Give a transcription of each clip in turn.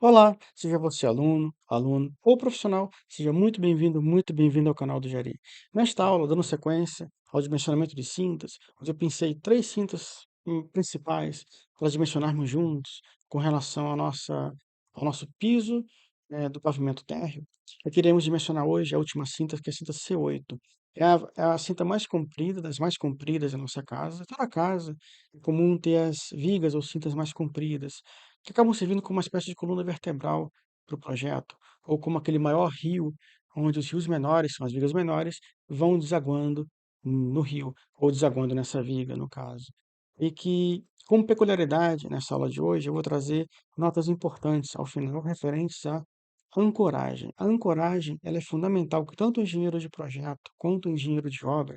Olá, seja você aluno ou profissional, seja muito bem-vindo ao canal do Jari. Nesta aula, dando sequência ao dimensionamento de cintas, onde eu pensei três cintas principais para dimensionarmos juntos com relação ao nosso piso do pavimento térreo. Queremos dimensionar hoje a última cinta, que é a cinta C8. É a cinta mais comprida, das mais compridas da nossa casa. Toda casa é comum ter as vigas ou cintas mais compridas que acabam servindo como uma espécie de coluna vertebral para o projeto, ou como aquele maior rio, onde os rios menores, são as vigas menores, vão desaguando no rio, ou desaguando nessa viga, no caso. E que, como peculiaridade, nessa aula de hoje, eu vou trazer notas importantes ao final, referentes à ancoragem. A ancoragem, ela é fundamental, que tanto o engenheiro de projeto quanto o engenheiro de obra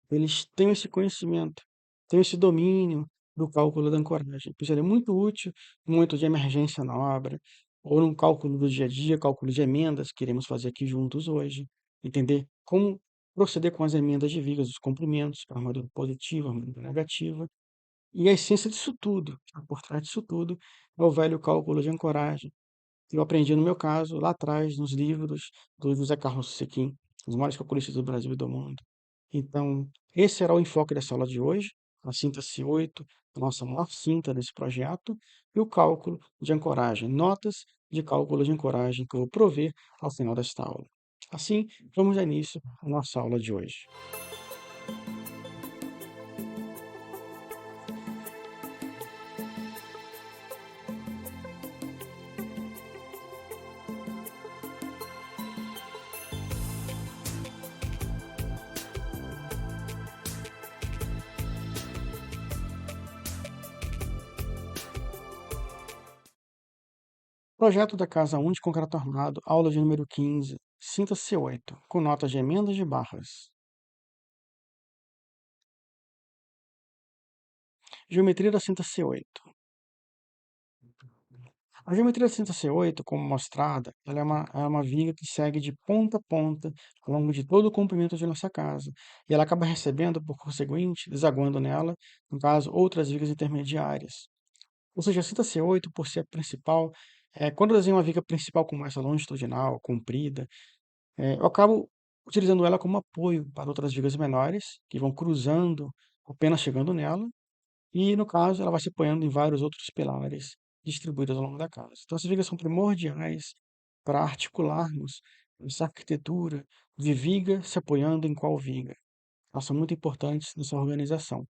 eles têm esse conhecimento, têm esse domínio do cálculo da ancoragem, pois ele é muito útil no momento de emergência na obra, ou num cálculo do dia a dia, cálculo de emendas, que iremos fazer aqui juntos hoje, entender como proceder com as emendas de vigas, os comprimentos, armadura positiva, armadura negativa, e a essência disso tudo, por trás disso tudo, é o velho cálculo de ancoragem, que eu aprendi no meu caso, lá atrás, nos livros do José Carlos Sequin, os maiores calculistas do Brasil e do mundo. Então, esse será o enfoque dessa aula de hoje, a cinta C8, a nossa maior cinta desse projeto, e o cálculo de ancoragem, notas de cálculo de ancoragem que eu vou prover ao final desta aula. Assim, vamos dar início à nossa aula de hoje. Projeto da Casa 1 de concreto armado, aula de número 15, cinta C8, com notas de emendas de barras. Geometria da cinta C8. A geometria da cinta C8, como mostrada, ela é uma viga que segue de ponta a ponta ao longo de todo o comprimento de nossa casa. E ela acaba recebendo, por conseguinte, desaguando nela, no caso, outras vigas intermediárias. Ou seja, a cinta C8, por ser a principal, quando eu desenho uma viga principal como essa, longitudinal, comprida, eu acabo utilizando ela como apoio para outras vigas menores, que vão cruzando, apenas chegando nela, e, no caso, ela vai se apoiando em vários outros pilares distribuídos ao longo da casa. Então, essas vigas são primordiais para articularmos essa arquitetura de viga se apoiando em qual viga. Elas são muito importantes nessa organização.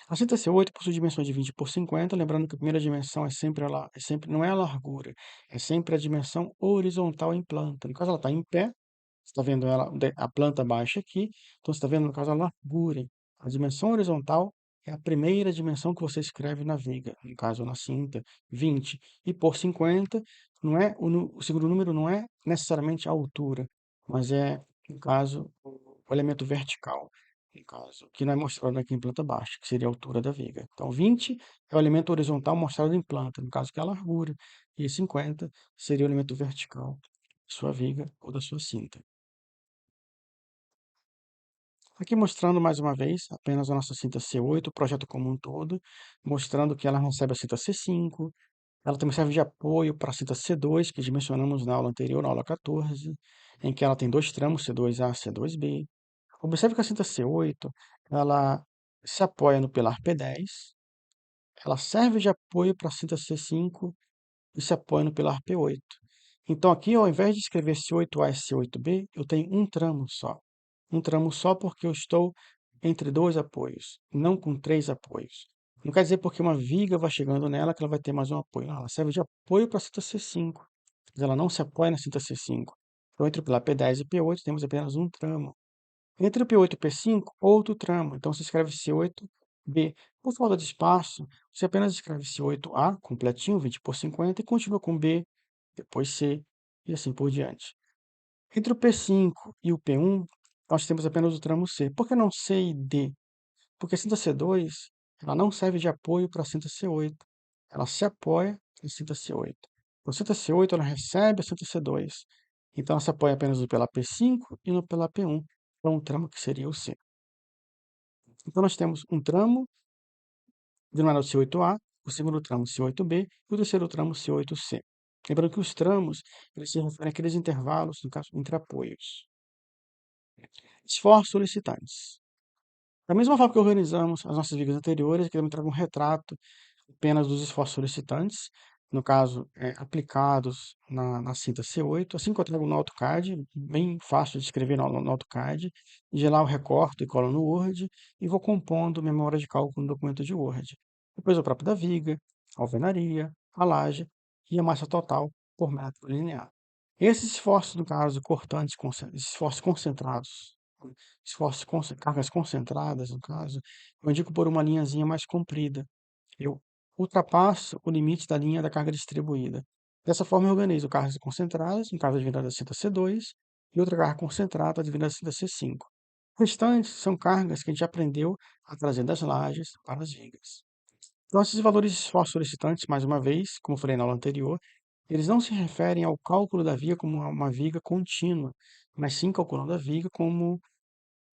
A cinta C8 possui dimensões de 20 por 50, lembrando que a primeira dimensão não é a largura, é sempre a dimensão horizontal em planta. No caso, ela está em pé, você está vendo a planta baixa aqui, então você está vendo, no caso, a largura. A dimensão horizontal é a primeira dimensão que você escreve na viga, no caso, na cinta, 20. E por 50, não é, o segundo número não é necessariamente a altura, mas é, no caso, o elemento vertical, no caso, que não é mostrado aqui em planta baixa, que seria a altura da viga. Então, 20 é o elemento horizontal mostrado em planta, no caso, que é a largura, e 50 seria o elemento vertical da sua viga ou da sua cinta. Aqui mostrando mais uma vez apenas a nossa cinta C8, o projeto como um todo, mostrando que ela recebe a cinta C5, ela também serve de apoio para a cinta C2, que dimensionamos na aula anterior, na aula 14, em que ela tem dois tramos, C2A e C2B. Observe que a cinta C8, ela se apoia no pilar P10, ela serve de apoio para a cinta C5 e se apoia no pilar P8. Então aqui, ao invés de escrever C8A e C8B, eu tenho um tramo só. Um tramo só porque eu estou entre dois apoios, não com três apoios. Não quer dizer porque uma viga vai chegando nela que ela vai ter mais um apoio. Não, ela serve de apoio para a cinta C5, mas ela não se apoia na cinta C5. Então, entre o pilar P10 e P8, temos apenas um tramo. Entre o P8 e o P5, outro tramo. Então, se escreve C8B. Por falta de espaço, você apenas escreve C8A, completinho, 20 por 50, e continua com B, depois C, e assim por diante. Entre o P5 e o P1, nós temos apenas o tramo C. Por que não C e D? Porque a cinta C2, ela não serve de apoio para a cinta C8. Ela se apoia na cinta C8. Então, a cinta C8, ela recebe a cinta C2. Então, ela se apoia apenas no pela P5 e no pela P1, para um tramo que seria o C. Então, nós temos um tramo denominado C8A, o segundo tramo C8B e o terceiro tramo C8C. Lembrando que os tramos, eles se referem àqueles intervalos, no caso, entre apoios. Esforços solicitantes. Da mesma forma que organizamos as nossas vigas anteriores, aqui eu trago um retrato apenas dos esforços solicitantes, no caso, aplicados na cinta C8, assim que eu trago no AutoCAD, bem fácil de escrever no AutoCAD, de lá eu recorto e colo no Word e vou compondo memória de cálculo no documento de Word. Depois o próprio da viga, a alvenaria, a laje e a massa total por metro linear. Esses esforços, no caso, cortantes, esforços concentrados, cargas concentradas, no caso, eu indico por uma linhazinha mais comprida. Eu ultrapasso o limite da linha da carga distribuída. Dessa forma, eu organizo cargas concentradas, no caso advinda da cinta C2, e outra carga concentrada advinda da cinta C5. Restantes são cargas que a gente aprendeu a trazer das lajes para as vigas. Então, esses valores de esforço solicitantes, mais uma vez, como eu falei na aula anterior, eles não se referem ao cálculo da viga como uma viga contínua, mas sim calculando a viga como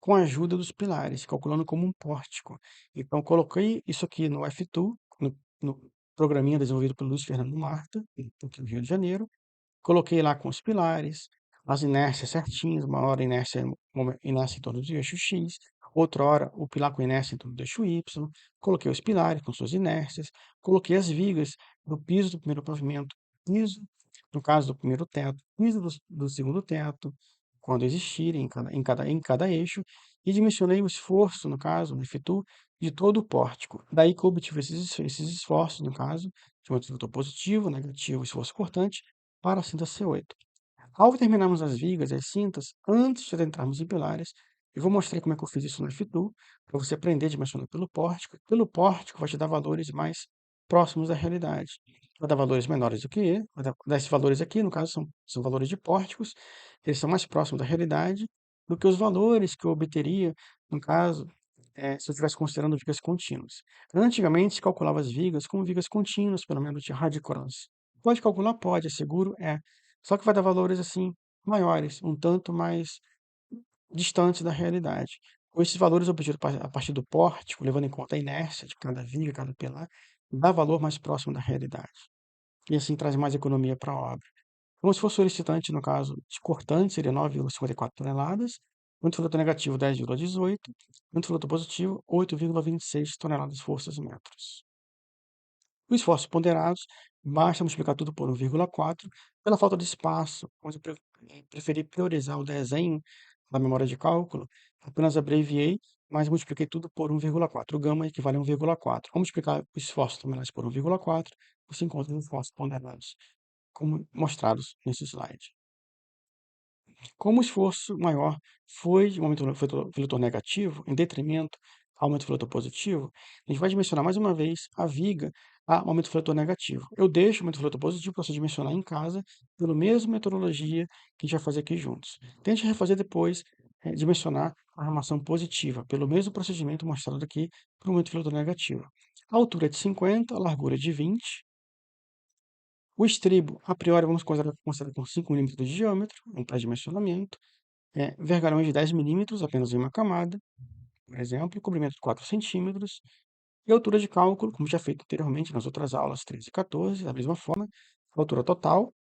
com a ajuda dos pilares, calculando como um pórtico. Então, coloquei isso aqui no F2, no programinha desenvolvido pelo Luiz Fernando Marta, aqui no Rio de Janeiro. Coloquei lá com os pilares, as inércias certinhas, uma hora inércia em torno do eixo X, outra hora o pilar com inércia em torno do eixo Y. Coloquei os pilares com suas inércias, coloquei as vigas no piso do primeiro pavimento, piso, no caso do primeiro teto, piso do segundo teto, quando existirem em cada eixo, e dimensionei o esforço, no caso, no F2, de todo o pórtico. Daí que eu obtive esses esforços, no caso, de um vetor positivo, negativo, esforço cortante, para a cinta C8. Ao terminarmos as vigas e as cintas, antes de adentrarmos em pilares, eu vou mostrar como é que eu fiz isso no F2, para você aprender a dimensionar pelo pórtico. Pelo pórtico vai te dar valores mais próximos da realidade. Vai dar valores menores do que E, vai dar esses valores aqui, no caso, são valores de pórticos, eles são mais próximos da realidade do que os valores que eu obteria, no caso, se eu estivesse considerando vigas contínuas. Antigamente, se calculava as vigas como vigas contínuas, pelo menos de radicrons. Pode calcular? Pode, é seguro? É. Só que vai dar valores assim maiores, um tanto mais distantes da realidade. Com esses valores obtidos a partir do pórtico, levando em conta a inércia de cada viga, cada pilar, dá valor mais próximo da realidade. E assim traz mais economia para a obra. Como se fosse solicitante, no caso, de cortante, seria 9,54 toneladas, muito fluto negativo 10,18, muito fluto positivo 8,26 toneladas forças metros. Os esforços ponderados, basta multiplicar tudo por 1,4. Pela falta de espaço, mas eu preferi priorizar o desenho da memória de cálculo, apenas abreviei, mas multipliquei tudo por 1,4. O gama equivale a 1,4. Ao multiplicar os esforços ponderados por 1,4, você encontra os esforços ponderados, como mostrados nesse slide. Como o esforço maior foi de um aumento do flutor negativo, em detrimento ao aumento do flutor positivo, a gente vai dimensionar mais uma vez a viga a aumento do flutor negativo. Eu deixo o aumento do flutor positivo para você dimensionar em casa, pela mesma metodologia que a gente vai fazer aqui juntos. Tente refazer depois, dimensionar a armação positiva, pelo mesmo procedimento mostrado aqui para o aumento do flutor negativo. A altura é de 50, a largura é de 20, o estribo, a priori, vamos considerar com 5 milímetros de diâmetro, um pré-dimensionamento. Vergalhões de 10 milímetros, apenas em uma camada, por exemplo, comprimento de 4 centímetros. E altura de cálculo, como já feito anteriormente nas outras aulas 13 e 14, da mesma forma, altura total,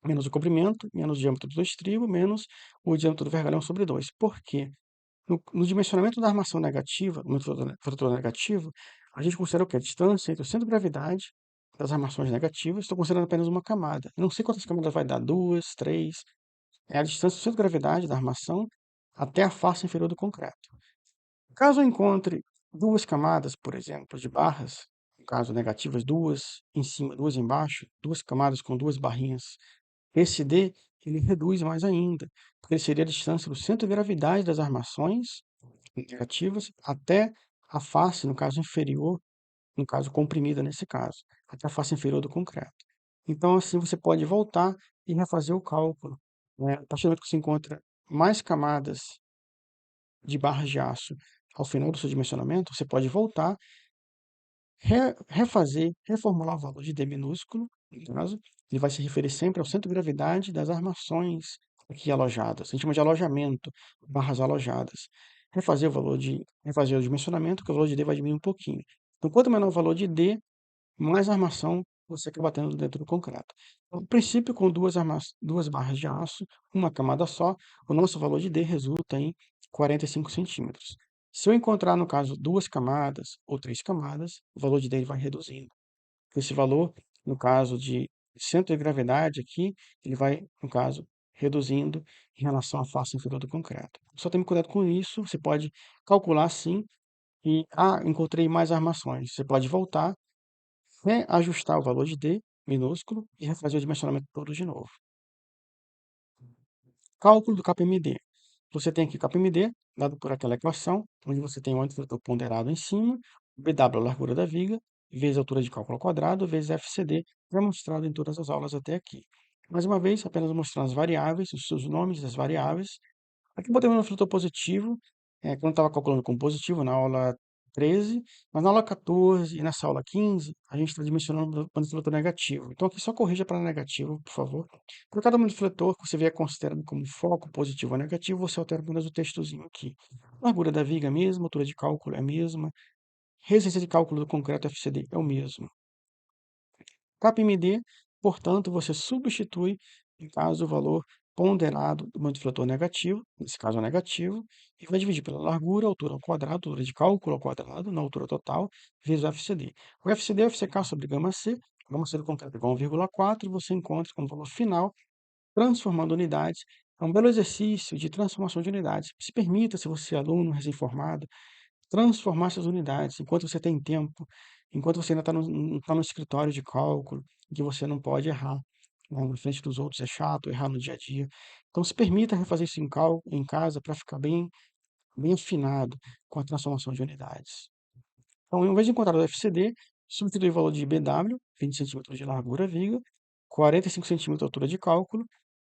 menos o comprimento, menos o diâmetro do estribo, menos o diâmetro do vergalhão sobre 2. Por quê? No dimensionamento da armação negativa, no flutor negativo, a gente considera o quê? A distância entre o centro de gravidade das armações negativas. Estou considerando apenas uma camada. Eu não sei quantas camadas vai dar, duas, três. É a distância do centro de gravidade da armação até a face inferior do concreto. Caso eu encontre duas camadas, por exemplo, de barras, no caso negativas, duas em cima, duas embaixo, duas camadas com duas barrinhas, esse D ele reduz mais ainda, porque ele seria a distância do centro de gravidade das armações negativas até a face, no caso inferior, no caso comprimida nesse caso, até a face inferior do concreto. Então, assim, você pode voltar e refazer o cálculo, né? A partir do momento que você encontra mais camadas de barras de aço ao final do seu dimensionamento, você pode voltar, refazer, reformular o valor de D minúsculo, no caso, ele vai se referir sempre ao centro de gravidade das armações aqui alojadas. A gente chama de alojamento, barras alojadas. Refazer o dimensionamento, que o valor de D vai diminuir um pouquinho. Então, quanto menor o valor de D, mais armação você acaba tendo dentro do concreto. No princípio, com duas barras de aço, uma camada só, o nosso valor de D resulta em 45 centímetros. Se eu encontrar, no caso, duas camadas ou três camadas, o valor de D vai reduzindo. Esse valor, no caso de centro de gravidade aqui, ele vai, no caso, reduzindo em relação à face inferior do concreto. Só tome cuidado com isso, você pode calcular sim e, encontrei mais armações. Você pode voltar, reajustar o valor de D minúsculo e refazer o dimensionamento todo de novo. Cálculo do KPMD. Você tem aqui o KPMD, dado por aquela equação, onde você tem o antefletor ponderado em cima, BW a largura da viga, vezes a altura de cálculo ao quadrado, vezes FCD, demonstrado em todas as aulas até aqui. Mais uma vez, apenas mostrando as variáveis, os seus nomes das variáveis. Aqui eu botei um flutor positivo, quando estava calculando com positivo na aula 13, mas na aula 14 e nessa aula 15, a gente está dimensionando o manifletor negativo. Então aqui só corrija para negativo, por favor. Por cada manifletor que você vier considerando como foco positivo ou negativo, você altera apenas o textozinho aqui. Largura da viga é a mesma, altura de cálculo é a mesma, resistência de cálculo do concreto FCD é o mesmo. KPMD, portanto, você substitui, em caso o valor ponderado do manifletor negativo, nesse caso é negativo, e vai dividir pela largura, altura ao quadrado, altura de cálculo ao quadrado, na altura total, vezes o FCD. O FCD é FCK sobre gama C do concreto é igual a 1,4, e você encontra como valor final, transformando unidades. É um belo exercício de transformação de unidades. Se permita, se você é aluno recém-formado, transformar essas unidades enquanto você tem tempo, enquanto você ainda está no escritório de cálculo, que você não pode errar, né, na frente dos outros, é chato errar no dia a dia. Então, se permita refazer isso em casa para ficar bem afinado com a transformação de unidades. Então, em vez de encontrar o FCD, substitui o valor de BW, 20 centímetros de largura viga, 45 centímetros de altura de cálculo,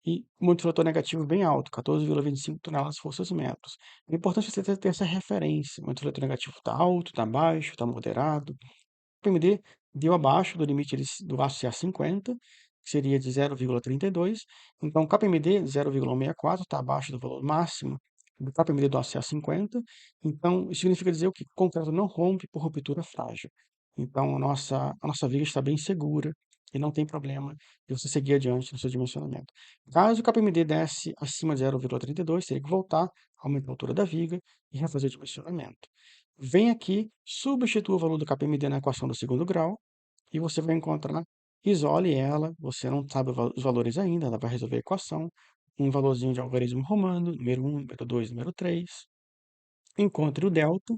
e um multifator negativo bem alto, 14,25 toneladas forças metros. É importante você ter essa referência. O multifator negativo está alto, está baixo, está moderado. O PMD deu abaixo do limite do aço CA50, que seria de 0,32. Então, o KPMD de 0,164 está abaixo do valor máximo do KPMD do aço CA50. Então, isso significa dizer o que o concreto não rompe por ruptura frágil. Então, a nossa viga está bem segura e não tem problema de você seguir adiante no seu dimensionamento. Caso o KPMD desce acima de 0,32, teria que voltar, aumentar a altura da viga e refazer o dimensionamento. Vem aqui, substitua o valor do KPMD na equação do segundo grau e você vai encontrar, isole ela, você não sabe os valores ainda, ela vai resolver a equação, um valorzinho de algarismo romano, número 1, número 2, número 3. Encontre o delta,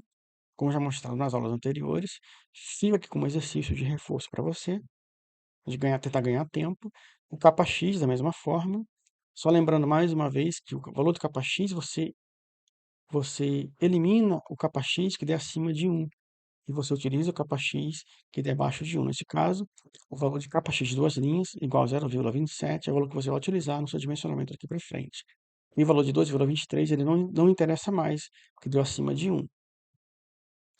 como já mostrado nas aulas anteriores. Fica aqui como exercício de reforço para você, de tentar ganhar tempo. O capa X, da mesma forma. Só lembrando mais uma vez que o valor do capa X, você elimina o capa X que der acima de 1 e você utiliza o capa X que der abaixo de 1. Nesse caso, o valor de capa X de duas linhas igual a 0,27 é o valor que você vai utilizar no seu dimensionamento aqui para frente. E o valor de 2,23 ele não interessa mais, porque deu acima de 1.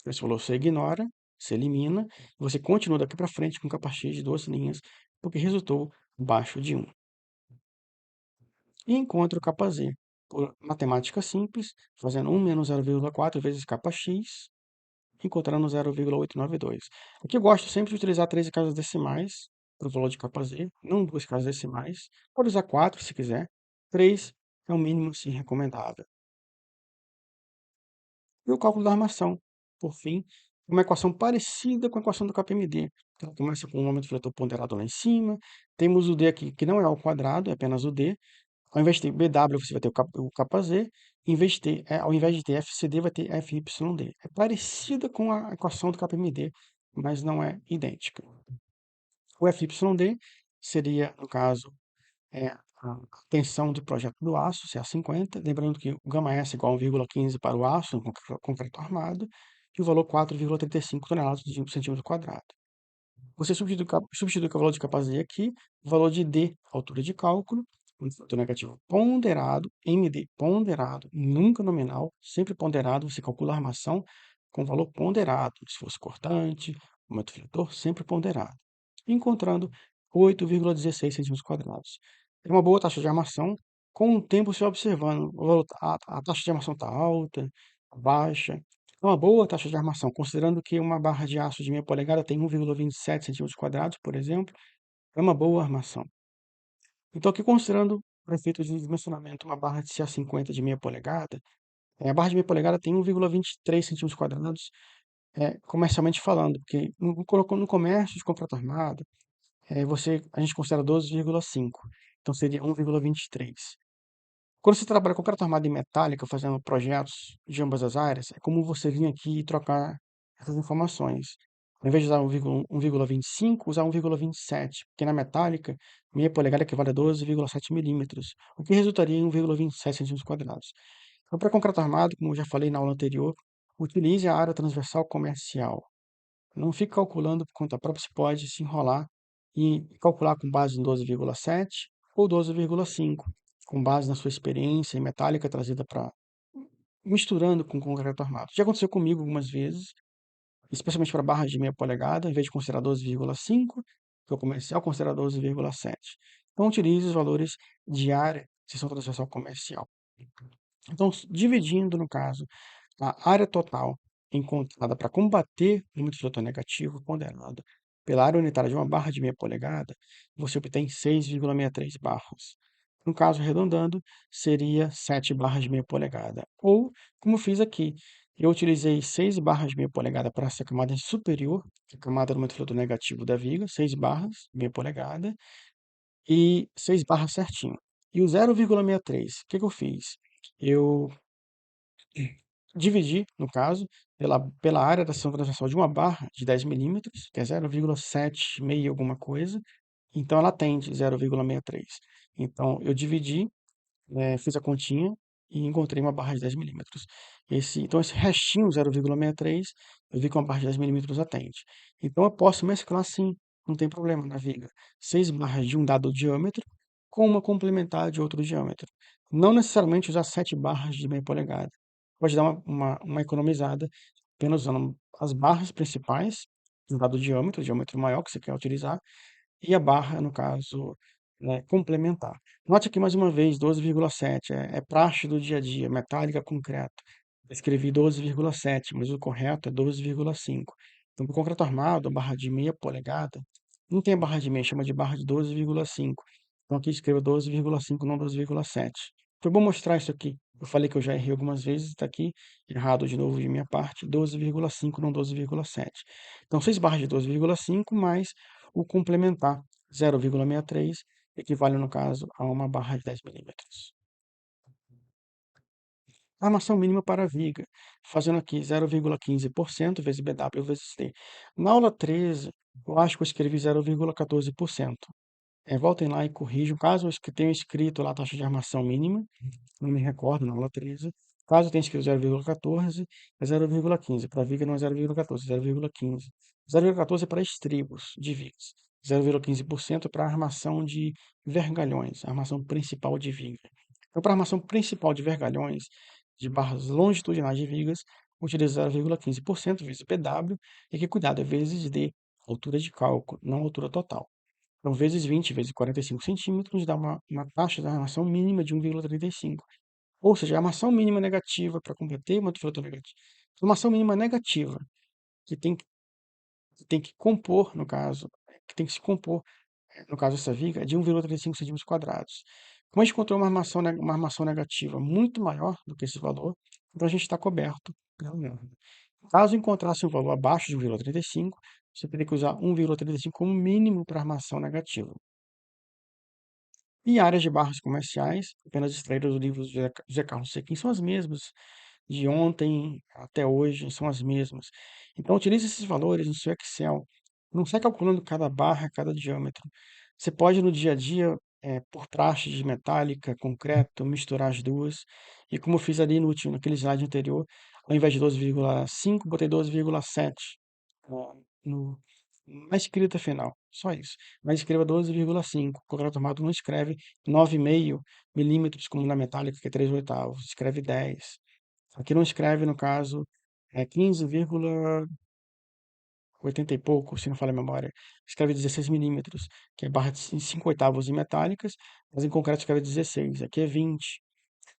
Esse valor você ignora, você elimina, e você continua daqui para frente com capa X de duas linhas, porque resultou abaixo de 1. E encontra o capa Z por matemática simples, fazendo 1 menos 0,4 vezes capa X, encontrando 0,892. Aqui eu gosto sempre de utilizar 13 casas decimais para o valor de capa Z, não duas casas decimais. Pode usar 4 se quiser. 3 é o mínimo sim recomendável. E o cálculo da armação, por fim, uma equação parecida com a equação do KPMD. Ela começa com um momento fletor ponderado lá em cima. Temos o D aqui, que não é ao quadrado, é apenas o D. Ao invés de ter BW, você vai ter o capa Z. Ao invés de ter FCD, vai ter FYD. É parecida com a equação do KPMD, mas não é idêntica. O FYD seria, no caso, a tensão de projeto do aço, CA50. Lembrando que o γS é igual a 1,15 para o aço, no concreto armado, e o valor 4,35 toneladas de centímetro quadrado. Você substitui com o valor de capa Z aqui, o valor de D, altura de cálculo, um fator negativo ponderado, MD ponderado, nunca nominal, sempre ponderado, você calcula a armação com valor ponderado, se fosse cortante, o metofletor, sempre ponderado. Encontrando 8,16 centímetros quadrados. É uma boa taxa de armação, com o tempo você vai observando, a taxa de armação está alta, tá baixa, É uma boa taxa de armação, considerando que uma barra de aço de meia polegada tem 1,27 centímetros quadrados, por exemplo, é uma boa armação. Então, aqui considerando para efeito de dimensionamento uma barra de CA50 de meia polegada, a barra de meia polegada tem 1,23 centímetros quadrados, comercialmente falando, porque no comércio de concreto armado, a gente considera 12,5, então seria 1,23. Quando você trabalha com concreto armado e metálica, fazendo projetos de ambas as áreas, é comum você vir aqui e trocar essas informações. Ao invés de usar 1,25, usar 1,27, porque na metálica, meia polegada equivale a 12,7 milímetros, o que resultaria em 1,27 centímetros quadrados. Então, para concreto armado, como eu já falei na aula anterior, utilize a área transversal comercial. Não fique calculando por conta própria, se pode se enrolar e calcular com base em 12,7 ou 12,5, com base na sua experiência em metálica trazida para misturando com concreto armado. Já aconteceu comigo algumas vezes, especialmente para barras de meia polegada, em vez de considerar 12,5, que é o comercial, considerar 12,7. Então, utilize os valores de área, seção transversal comercial. Então, dividindo, no caso, a área total encontrada para combater o multifator negativo ponderado pela área unitária de uma barra de meia polegada, você obtém 6,63 barras. No caso, arredondando, seria 7 barras de meia polegada. Ou, como fiz aqui, eu utilizei 6 barras de meia polegada para essa camada superior, que é a camada do multifator negativo da viga, 6 barras, meia polegada, e 6 barras certinho. E o 0,63, o que que eu fiz? Eu dividi, no caso, pela área da seção transversal de uma barra de 10 milímetros, que é 0,76 alguma coisa, então ela atende 0,63. Então, eu dividi, fiz a continha e encontrei uma barra de 10 milímetros. Então, esse restinho 0,63, eu vi que uma barra de 10 milímetros atende. Então, eu posso mesclar sim, não tem problema na viga. 6 barras de um dado diâmetro com uma complementar de outro diâmetro. Não necessariamente usar 7 barras de meia polegada. Pode dar uma economizada apenas usando as barras principais, de um dado diâmetro maior que você quer utilizar, e a barra, no caso, complementar. Note aqui mais uma vez, 12,7 é praxe do dia a dia, metálica concreto. Eu escrevi 12,7, mas o correto é 12,5. Então, para o concreto armado, a barra de meia polegada, não tem a barra de meia, chama de barra de 12,5. Então, aqui escreva 12,5, não 12,7. Foi bom mostrar isso aqui. Eu falei que eu já errei algumas vezes, está aqui errado de novo de minha parte, 12,5, não 12,7. Então, 6 barras de 12,5 mais o complementar 0,63 equivale, no caso, a uma barra de 10 milímetros. Armação mínima para a viga, fazendo aqui 0,15% vezes BW vezes T. Na aula 13, eu acho que eu escrevi 0,14%. Voltem lá e corrijam, caso eu tenha escrito lá a taxa de armação mínima, não me recordo, na aula 13. Caso tenha escrito 0,14, é 0,15. Para viga não é 0,14, é 0,15. 0,14 é para estribos de vigas. 0,15% é para armação de vergalhões, armação principal de viga. Então, para armação principal de vergalhões, de barras longitudinais de vigas, utiliza 0,15% vezes PW, e que cuidado, é vezes D, altura de cálculo, não altura total. Então, vezes 20 vezes 45 centímetros dá uma taxa de armação mínima de 1,35. Ou seja, a armação mínima negativa para combater uma antiflotor negativa. Armação mínima negativa, que tem, que tem que compor, no caso, que tem que se compor, no caso essa viga, é de 1,35 centímetros quadrados. Como a gente encontrou uma armação negativa muito maior do que esse valor, então a gente está coberto pela norma. Caso encontrasse um valor abaixo de 1,35, você teria que usar 1,35 como mínimo para armação negativa. E áreas de barras comerciais, apenas extraídas do livro do José Carlos Sequin, são as mesmas de ontem até hoje, são as mesmas. Então, utilize esses valores no seu Excel. Não sai calculando cada barra, cada diâmetro. Você pode, no dia a dia, por praxe de metálica, concreto, misturar as duas. E como eu fiz ali naquele slide anterior, ao invés de 12,5, botei 12,7 no, na escrita final. Só isso. Mas escreva 12,5. O concreto armado não escreve 9,5 milímetros como na metálica, que é 3 oitavos. Escreve 10. Aqui não escreve, no caso, 15,80 e pouco, se não falha a memória. Escreve 16 milímetros, que é barra de 5 oitavos em metálicas, mas em concreto escreve 16. Aqui é 20.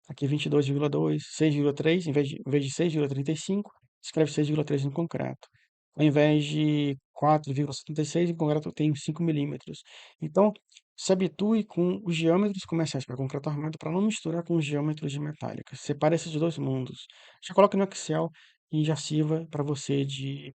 Aqui é 22,2, 6,3, em vez de 6,35. escreve 6,3 no concreto. Ao invés de 4,76, em concreto tem 5 milímetros. Então, se habitue com os diâmetros comerciais para concreto armado para não misturar com os diâmetros de metálicas. Separe esses dois mundos. Já coloque no Excel e já sirva para você de,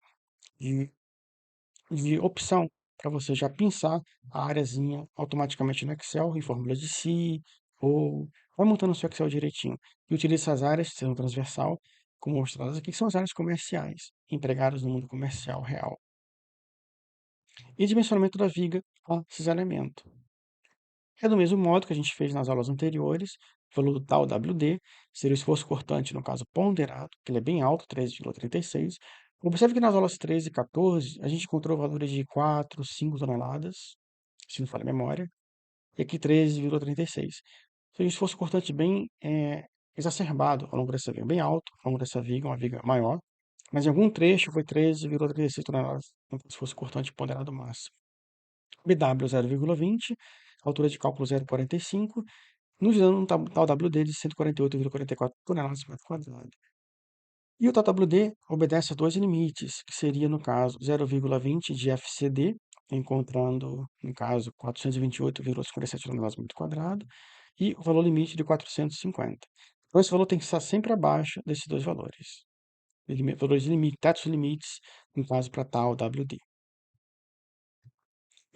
de opção, para você já pensar a areazinha automaticamente no Excel, em fórmula de Si, ou vai montando o seu Excel direitinho. E utilize essas áreas, sendo transversal, como mostradas aqui, que são as áreas comerciais, empregadas no mundo comercial real. E dimensionamento da viga a cisalhamento. É do mesmo modo que a gente fez nas aulas anteriores, o valor do tal WD seria o esforço cortante, no caso ponderado, que ele é bem alto, 13,36. Observe que nas aulas 13 e 14, a gente encontrou valores de 4, 5 toneladas, se não falha a memória, e aqui 13,36. Seria um esforço cortante bem exacerbado ao longo dessa viga, bem alto ao longo dessa viga, uma viga maior, mas em algum trecho foi 13,36 toneladas, no esforço cortante ponderado máximo. BW 0,20, altura de cálculo 0,45, nos dando um tal WD de 148,44 toneladas por metro quadrado. E o tal WD obedece a dois limites, que seria, no caso, 0,20 de FCD, encontrando, no caso, 428,57 toneladas por metro quadrado, e o valor limite de 450. Então, esse valor tem que estar sempre abaixo desses dois valores. Valores limites, tetos limites, no caso, para tal WD.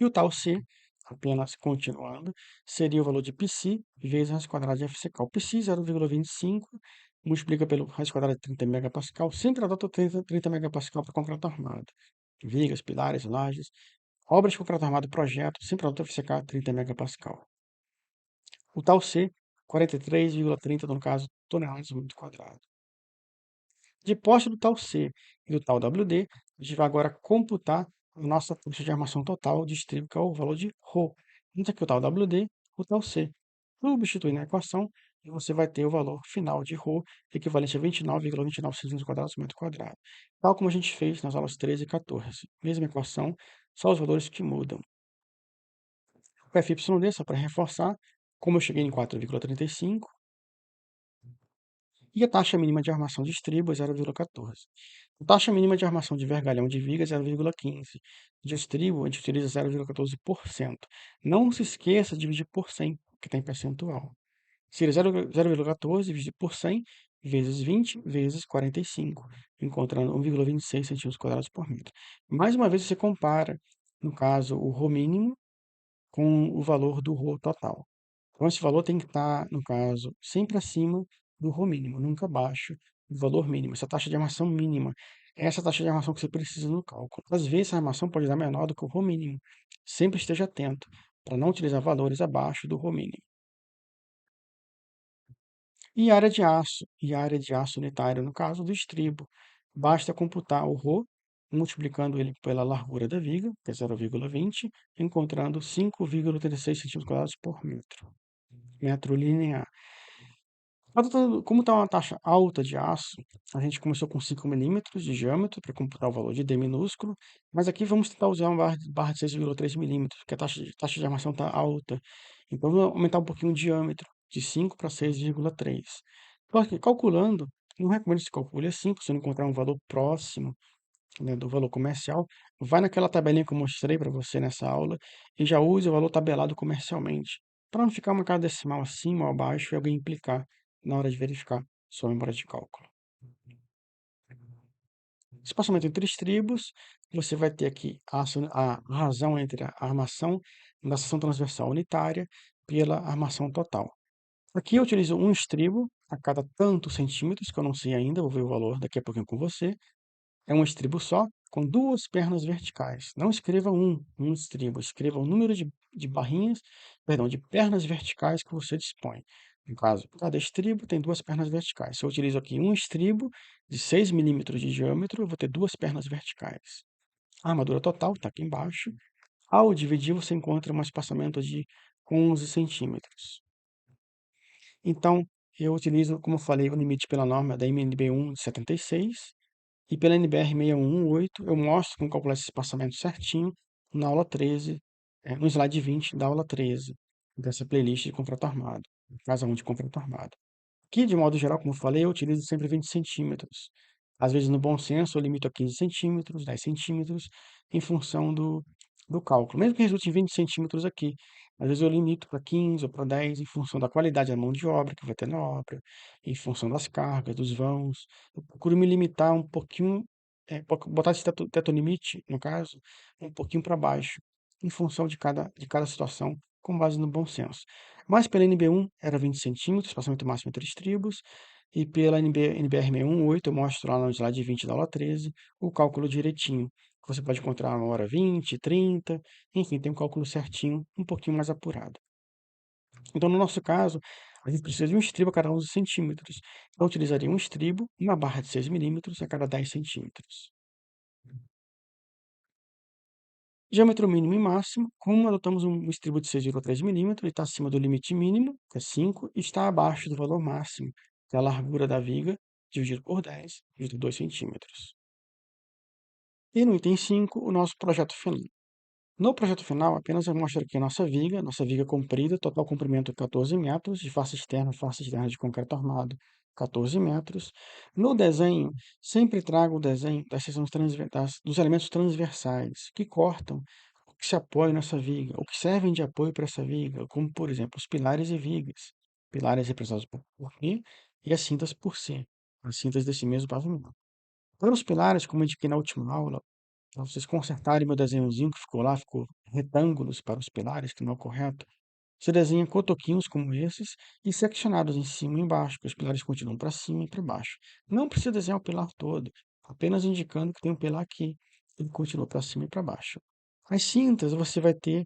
E o tal C, apenas continuando, seria o valor de πc vezes raiz quadrada de FCK. O πc 0,25 multiplica pelo raiz quadrada de 30 megapascal, sempre adota 30 megapascal para concreto armado. Vigas, pilares, lajes, obras de concreto armado, projeto, sempre adota FCK 30 megapascal. O tal C, 43,30, no caso, toneladas por metro quadrado. Depois do tal C e do tal WD, a gente vai agora computar a nossa taxa de armação total de estribo, que é o valor de ρ. Então, aqui o tal WD, o tal C. Substituir na equação e você vai ter o valor final de ρ, equivalente a 29,29 centímetros quadrados por metro quadrado. Tal como a gente fez nas aulas 13 e 14. Mesma equação, só os valores que mudam. O FYD, só para reforçar, como eu cheguei em 4,35, e a taxa mínima de armação de estribo é 0,14. A taxa mínima de armação de vergalhão de viga é 0,15. De estribo, a gente utiliza 0,14%. Não se esqueça de dividir por 100, que está em percentual. Seria 0,14 dividido por 100 vezes 20 vezes 45, encontrando 1,26 centímetros quadrados por metro. Mais uma vez, você compara, no caso, o ρ mínimo com o valor do ρ total. Então, esse valor tem que estar, no caso, sempre acima do ρ mínimo, nunca abaixo do valor mínimo. Essa taxa de armação mínima é essa taxa de armação que você precisa no cálculo. Às vezes, a armação pode dar menor do que o ρ mínimo. Sempre esteja atento para não utilizar valores abaixo do ρ mínimo. E área de aço, e área de aço unitário, no caso do estribo. Basta computar o ρ, multiplicando ele pela largura da viga, que é 0,20, encontrando 5,36 centímetros quadrados por metro linear. Como está uma taxa alta de aço, a gente começou com 5 milímetros de diâmetro para computar o valor de D minúsculo, mas aqui vamos tentar usar uma barra de 6,3 milímetros, porque a taxa de armação está alta. Então, vamos aumentar um pouquinho o diâmetro, de 5 para 6,3. Então, aqui, calculando, não recomendo que você calcule assim, para você não encontrar um valor próximo, né, do valor comercial. Vai naquela tabelinha que eu mostrei para você nessa aula e já use o valor tabelado comercialmente, para não ficar uma casa decimal acima ou abaixo e alguém implicar na hora de verificar sua memória de cálculo. Espaçamento entre estribos, você vai ter aqui a razão entre a armação da seção transversal unitária pela armação total. Aqui eu utilizo um estribo a cada tantos centímetros, que eu não sei ainda, vou ver o valor daqui a pouquinho com você. É um estribo só, com duas pernas verticais. Não escreva um estribo, escreva o número de barrinhas, perdão, de pernas verticais que você dispõe. No caso, cada estribo tem duas pernas verticais. Se eu utilizo aqui um estribo de 6 milímetros de diâmetro, eu vou ter duas pernas verticais. A armadura total está aqui embaixo. Ao dividir, você encontra um espaçamento de 11 centímetros. Então, eu utilizo, como eu falei, o limite pela norma da MNB1 de 76 e pela NBR 6118, eu mostro como calcular esse espaçamento certinho na aula 13, no slide 20 da aula 13, dessa playlist de confronto armado, casa 1 de confronto armado. Aqui, de modo geral, como eu falei, eu utilizo sempre 20 centímetros. Às vezes, no bom senso, eu limito a 15 centímetros, 10 centímetros, em função do cálculo. Mesmo que resulte em 20 centímetros aqui, às vezes eu limito para 15 ou para 10, em função da qualidade da mão de obra que vai ter na obra, em função das cargas, dos vãos. Eu procuro me limitar um pouquinho, botar esse teto limite, no caso, um pouquinho para baixo, em função de cada situação, com base no bom senso. Mas pela NB1 era 20 centímetros, espaçamento máximo entre estribos, e pela NBR 618, eu mostro lá no slide 20 da aula 13, o cálculo direitinho. Você pode encontrar uma hora 20, 30, enfim, tem um cálculo certinho, um pouquinho mais apurado. Então, no nosso caso, a gente precisa de um estribo a cada 11 centímetros. Então, eu utilizaria um estribo e uma barra de 6 milímetros a cada 10 centímetros. Diâmetro mínimo e máximo, como adotamos um estribo de 6,3 milímetros, ele está acima do limite mínimo, que é 5, e está abaixo do valor máximo, que é a largura da viga, dividido por 10, dividido por 2 centímetros. E no item 5, o nosso projeto final. No projeto final, apenas eu mostro aqui a nossa viga comprida, total comprimento 14 metros, de face externa de concreto armado, 14 metros. No desenho, sempre trago o desenho das seções dos elementos transversais, que cortam o que se apoia nessa viga, o que servem de apoio para essa viga, como, por exemplo, os pilares e vigas. Pilares representados por P e as cintas por C, as cintas desse mesmo pavimento. Para os pilares, como eu indiquei na última aula, para vocês consertarem meu desenhozinho que ficou lá, ficou retângulos para os pilares, que não é o correto. Você desenha cotoquinhos como esses e seccionados em cima e embaixo, que os pilares continuam para cima e para baixo. Não precisa desenhar o pilar todo, apenas indicando que tem um pilar aqui. Ele continua para cima e para baixo. As cintas, você vai ter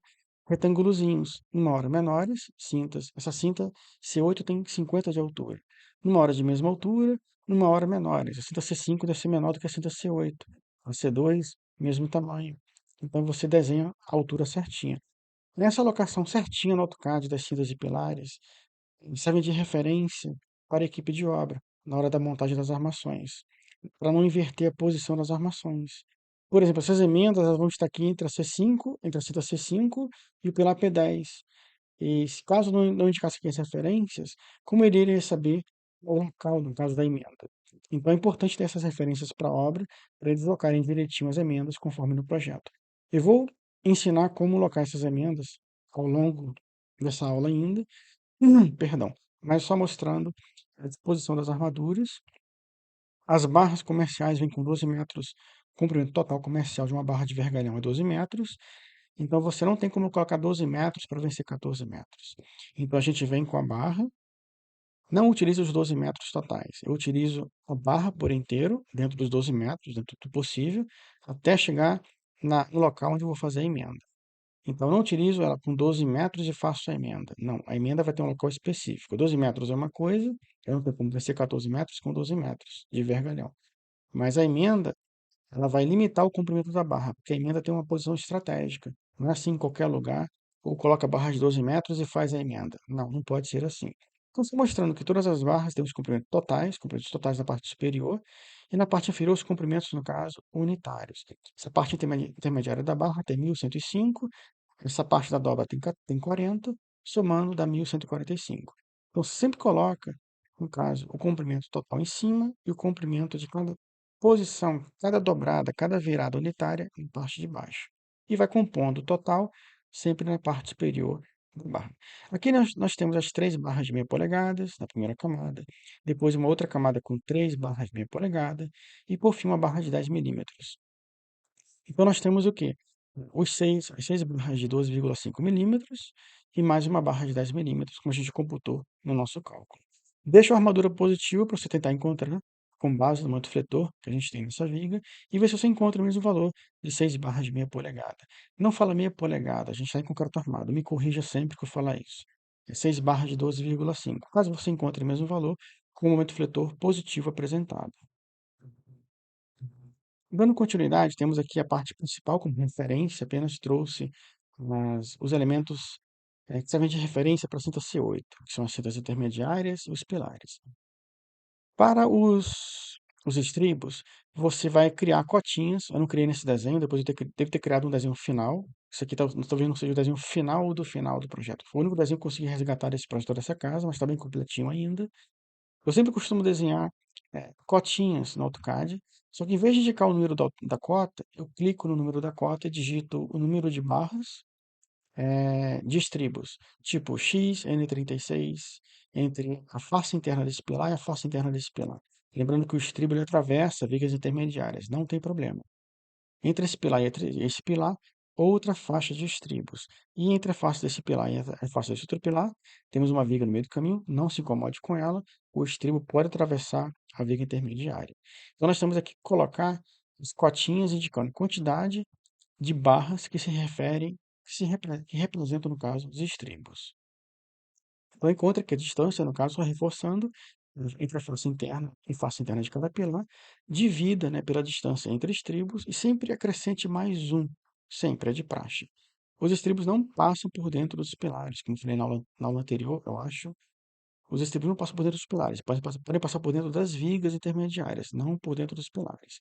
retângulozinhos, numa hora menores, cintas. Essa cinta C8 tem 50 de altura. Numa hora de mesma altura, numa hora menores. A cinta C5 deve ser menor do que a cinta C8. A C2, mesmo tamanho. Então você desenha a altura certinha. Nessa alocação certinha no AutoCAD das cintas e pilares, servem de referência para a equipe de obra, na hora da montagem das armações, para não inverter a posição das armações. Por exemplo, essas emendas elas vão estar aqui entre a C5, entre a cinta C5 e o pilar P10. E se caso não indicasse aqui as referências, como ele iria saber o local, no caso da emenda? Então é importante ter essas referências para a obra, para eles locarem direitinho as emendas conforme no projeto. Eu vou ensinar como locar essas emendas ao longo dessa aula ainda, perdão, mas só mostrando a disposição das armaduras. As barras comerciais vêm com 12 metros, comprimento total comercial de uma barra de vergalhão é 12 metros, então você não tem como colocar 12 metros para vencer 14 metros. Então a gente vem com a barra, não utilizo os 12 metros totais, eu utilizo a barra por inteiro, dentro dos 12 metros, dentro do possível, até chegar no local onde eu vou fazer a emenda. Então, eu não utilizo ela com 12 metros e faço a emenda. Não, a emenda vai ter um local específico. 12 metros é uma coisa, eu não tenho como vencer 14 metros com 12 metros de vergalhão. Mas a emenda, ela vai limitar o comprimento da barra, porque a emenda tem uma posição estratégica. Não é assim em qualquer lugar, ou coloca a barra de 12 metros e faz a emenda. Não, não pode ser assim. Então, estou mostrando que todas as barras têm os comprimentos totais na parte superior, e na parte inferior os comprimentos, no caso, unitários. Essa parte intermediária da barra tem 1105, essa parte da dobra tem 40, somando dá 1145. Então, você sempre coloca, no caso, o comprimento total em cima e o comprimento de cada posição, cada dobrada, cada virada unitária em parte de baixo. E vai compondo o total sempre na parte superior da barra. Aqui nós temos as 3 barras de meia polegadas na primeira camada, depois uma outra camada com 3 barras de meia polegada e por fim uma barra de 10 milímetros. Então nós temos o quê? As 6 barras de 12,5 milímetros e mais uma barra de 10 milímetros, como a gente computou no nosso cálculo. Deixa a armadura positiva para você tentar encontrar, com base no momento fletor que a gente tem nessa viga, e ver se você encontra o mesmo valor de 6 barras de meia polegada. Não fala meia polegada, a gente está em concreto armado. Me corrija sempre que eu falar isso. É 6 barras de 12,5. Caso você encontre o mesmo valor, com o momento fletor positivo apresentado. Dando continuidade, temos aqui a parte principal como referência, apenas trouxe os elementos que servem de referência para a cinta C8, que são as cintas intermediárias e os pilares. Para os estribos, você vai criar cotinhas. Eu não criei nesse desenho, depois eu devo ter criado um desenho final. Isso aqui talvez não seja o desenho final do projeto. Foi o único desenho que eu consegui resgatar desse projeto dessa casa, mas está bem completinho ainda. Eu sempre costumo desenhar cotinhas no AutoCAD, só que em vez de indicar o número da cota, eu clico no número da cota e digito o número de barras de estribos, tipo X, N36, entre a face interna desse pilar e a face interna desse pilar. Lembrando que o estribo ele atravessa vigas intermediárias, não tem problema. Entre esse pilar e esse pilar, outra faixa de estribos. E entre a face desse pilar e a face desse outro pilar, temos uma viga no meio do caminho, não se incomode com ela, o estribo pode atravessar a viga intermediária. Então nós temos aqui que colocar as cotinhas indicando quantidade de barras que se referem, que representam, no caso, os estribos. Então encontra que a distância, no caso, só reforçando entre a face interna e face interna de cada pilar, divida, né, pela distância entre estribos e sempre acrescente mais um, sempre é de praxe. Os estribos não passam por dentro dos pilares, como eu falei na aula anterior, eu acho. Os estribos não passam por dentro dos pilares, podem passar por dentro das vigas intermediárias, não por dentro dos pilares.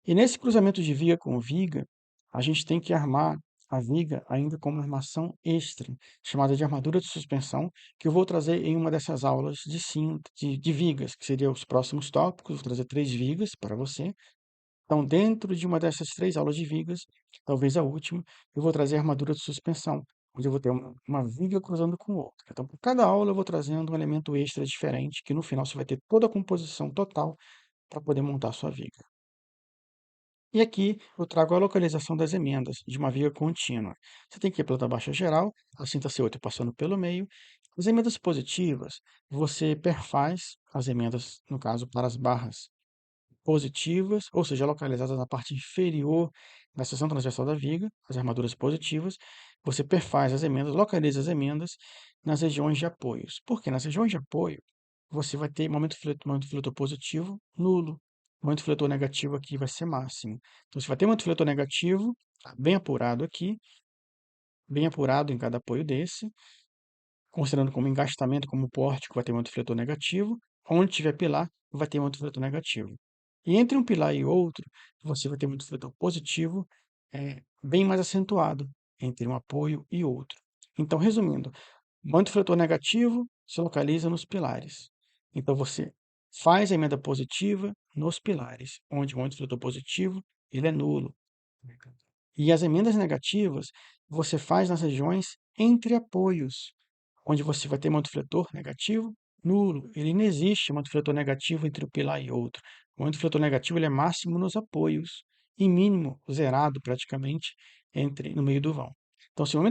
E nesse cruzamento de viga com viga, a gente tem que armar a viga ainda com uma armação extra, chamada de armadura de suspensão, que eu vou trazer em uma dessas aulas de vigas, que seriam os próximos tópicos. Vou trazer 3 vigas para você. Então, dentro de uma dessas 3 aulas de vigas, talvez a última, eu vou trazer a armadura de suspensão, onde eu vou ter uma viga cruzando com outra. Então, por cada aula, eu vou trazendo um elemento extra diferente, que no final você vai ter toda a composição total para poder montar a sua viga. E aqui eu trago a localização das emendas de uma viga contínua. Você tem que ir pela da baixa geral, a cinta C8 passando pelo meio. As emendas positivas, você perfaz as emendas, no caso, para as barras positivas, ou seja, localizadas na parte inferior da seção transversal da viga, as armaduras positivas. Você perfaz as emendas, localiza as emendas nas regiões de apoios. Porque nas regiões de apoio, você vai ter momento fletor positivo nulo. Momento fletor negativo aqui vai ser máximo. Então, você vai ter momento fletor negativo, tá bem apurado aqui, bem apurado em cada apoio desse, considerando como engastamento, como pórtico, vai ter momento fletor negativo. Onde tiver pilar, vai ter momento fletor negativo. E entre um pilar e outro, você vai ter momento fletor positivo, bem mais acentuado entre um apoio e outro. Então, resumindo, momento fletor negativo se localiza nos pilares. Então, você faz a emenda positiva nos pilares, onde o momento fletor positivo ele é nulo. E as emendas negativas você faz nas regiões entre apoios, onde você vai ter manto-fletor negativo nulo. Ele não existe manto-fletor negativo entre um pilar e outro. O manto-fletor negativo ele é máximo nos apoios e mínimo, zerado praticamente, no meio do vão. Então, se no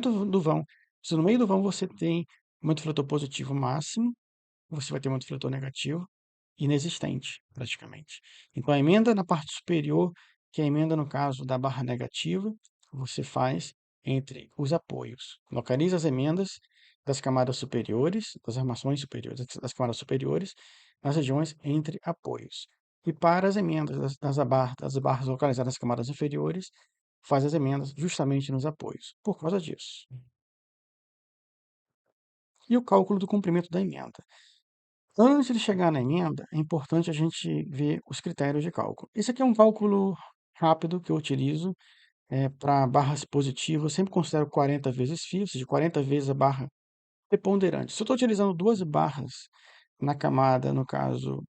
meio do vão você tem manto-fletor positivo máximo, você vai ter manto-fletor negativo inexistente, praticamente. Então, a emenda na parte superior, que é a emenda, no caso, da barra negativa, você faz entre os apoios. Localiza as emendas das camadas superiores, das armações superiores, das camadas superiores, nas regiões entre apoios. E para as emendas das barras localizadas nas camadas inferiores, faz as emendas justamente nos apoios, por causa disso. E o cálculo do comprimento da emenda. Antes de chegar na emenda, é importante a gente ver os critérios de cálculo. Esse aqui é um cálculo rápido que eu utilizo para barras positivas. Eu sempre considero 40 vezes φ, ou seja, 40 vezes a barra preponderante. Se eu estou utilizando 2 barras na camada, no caso,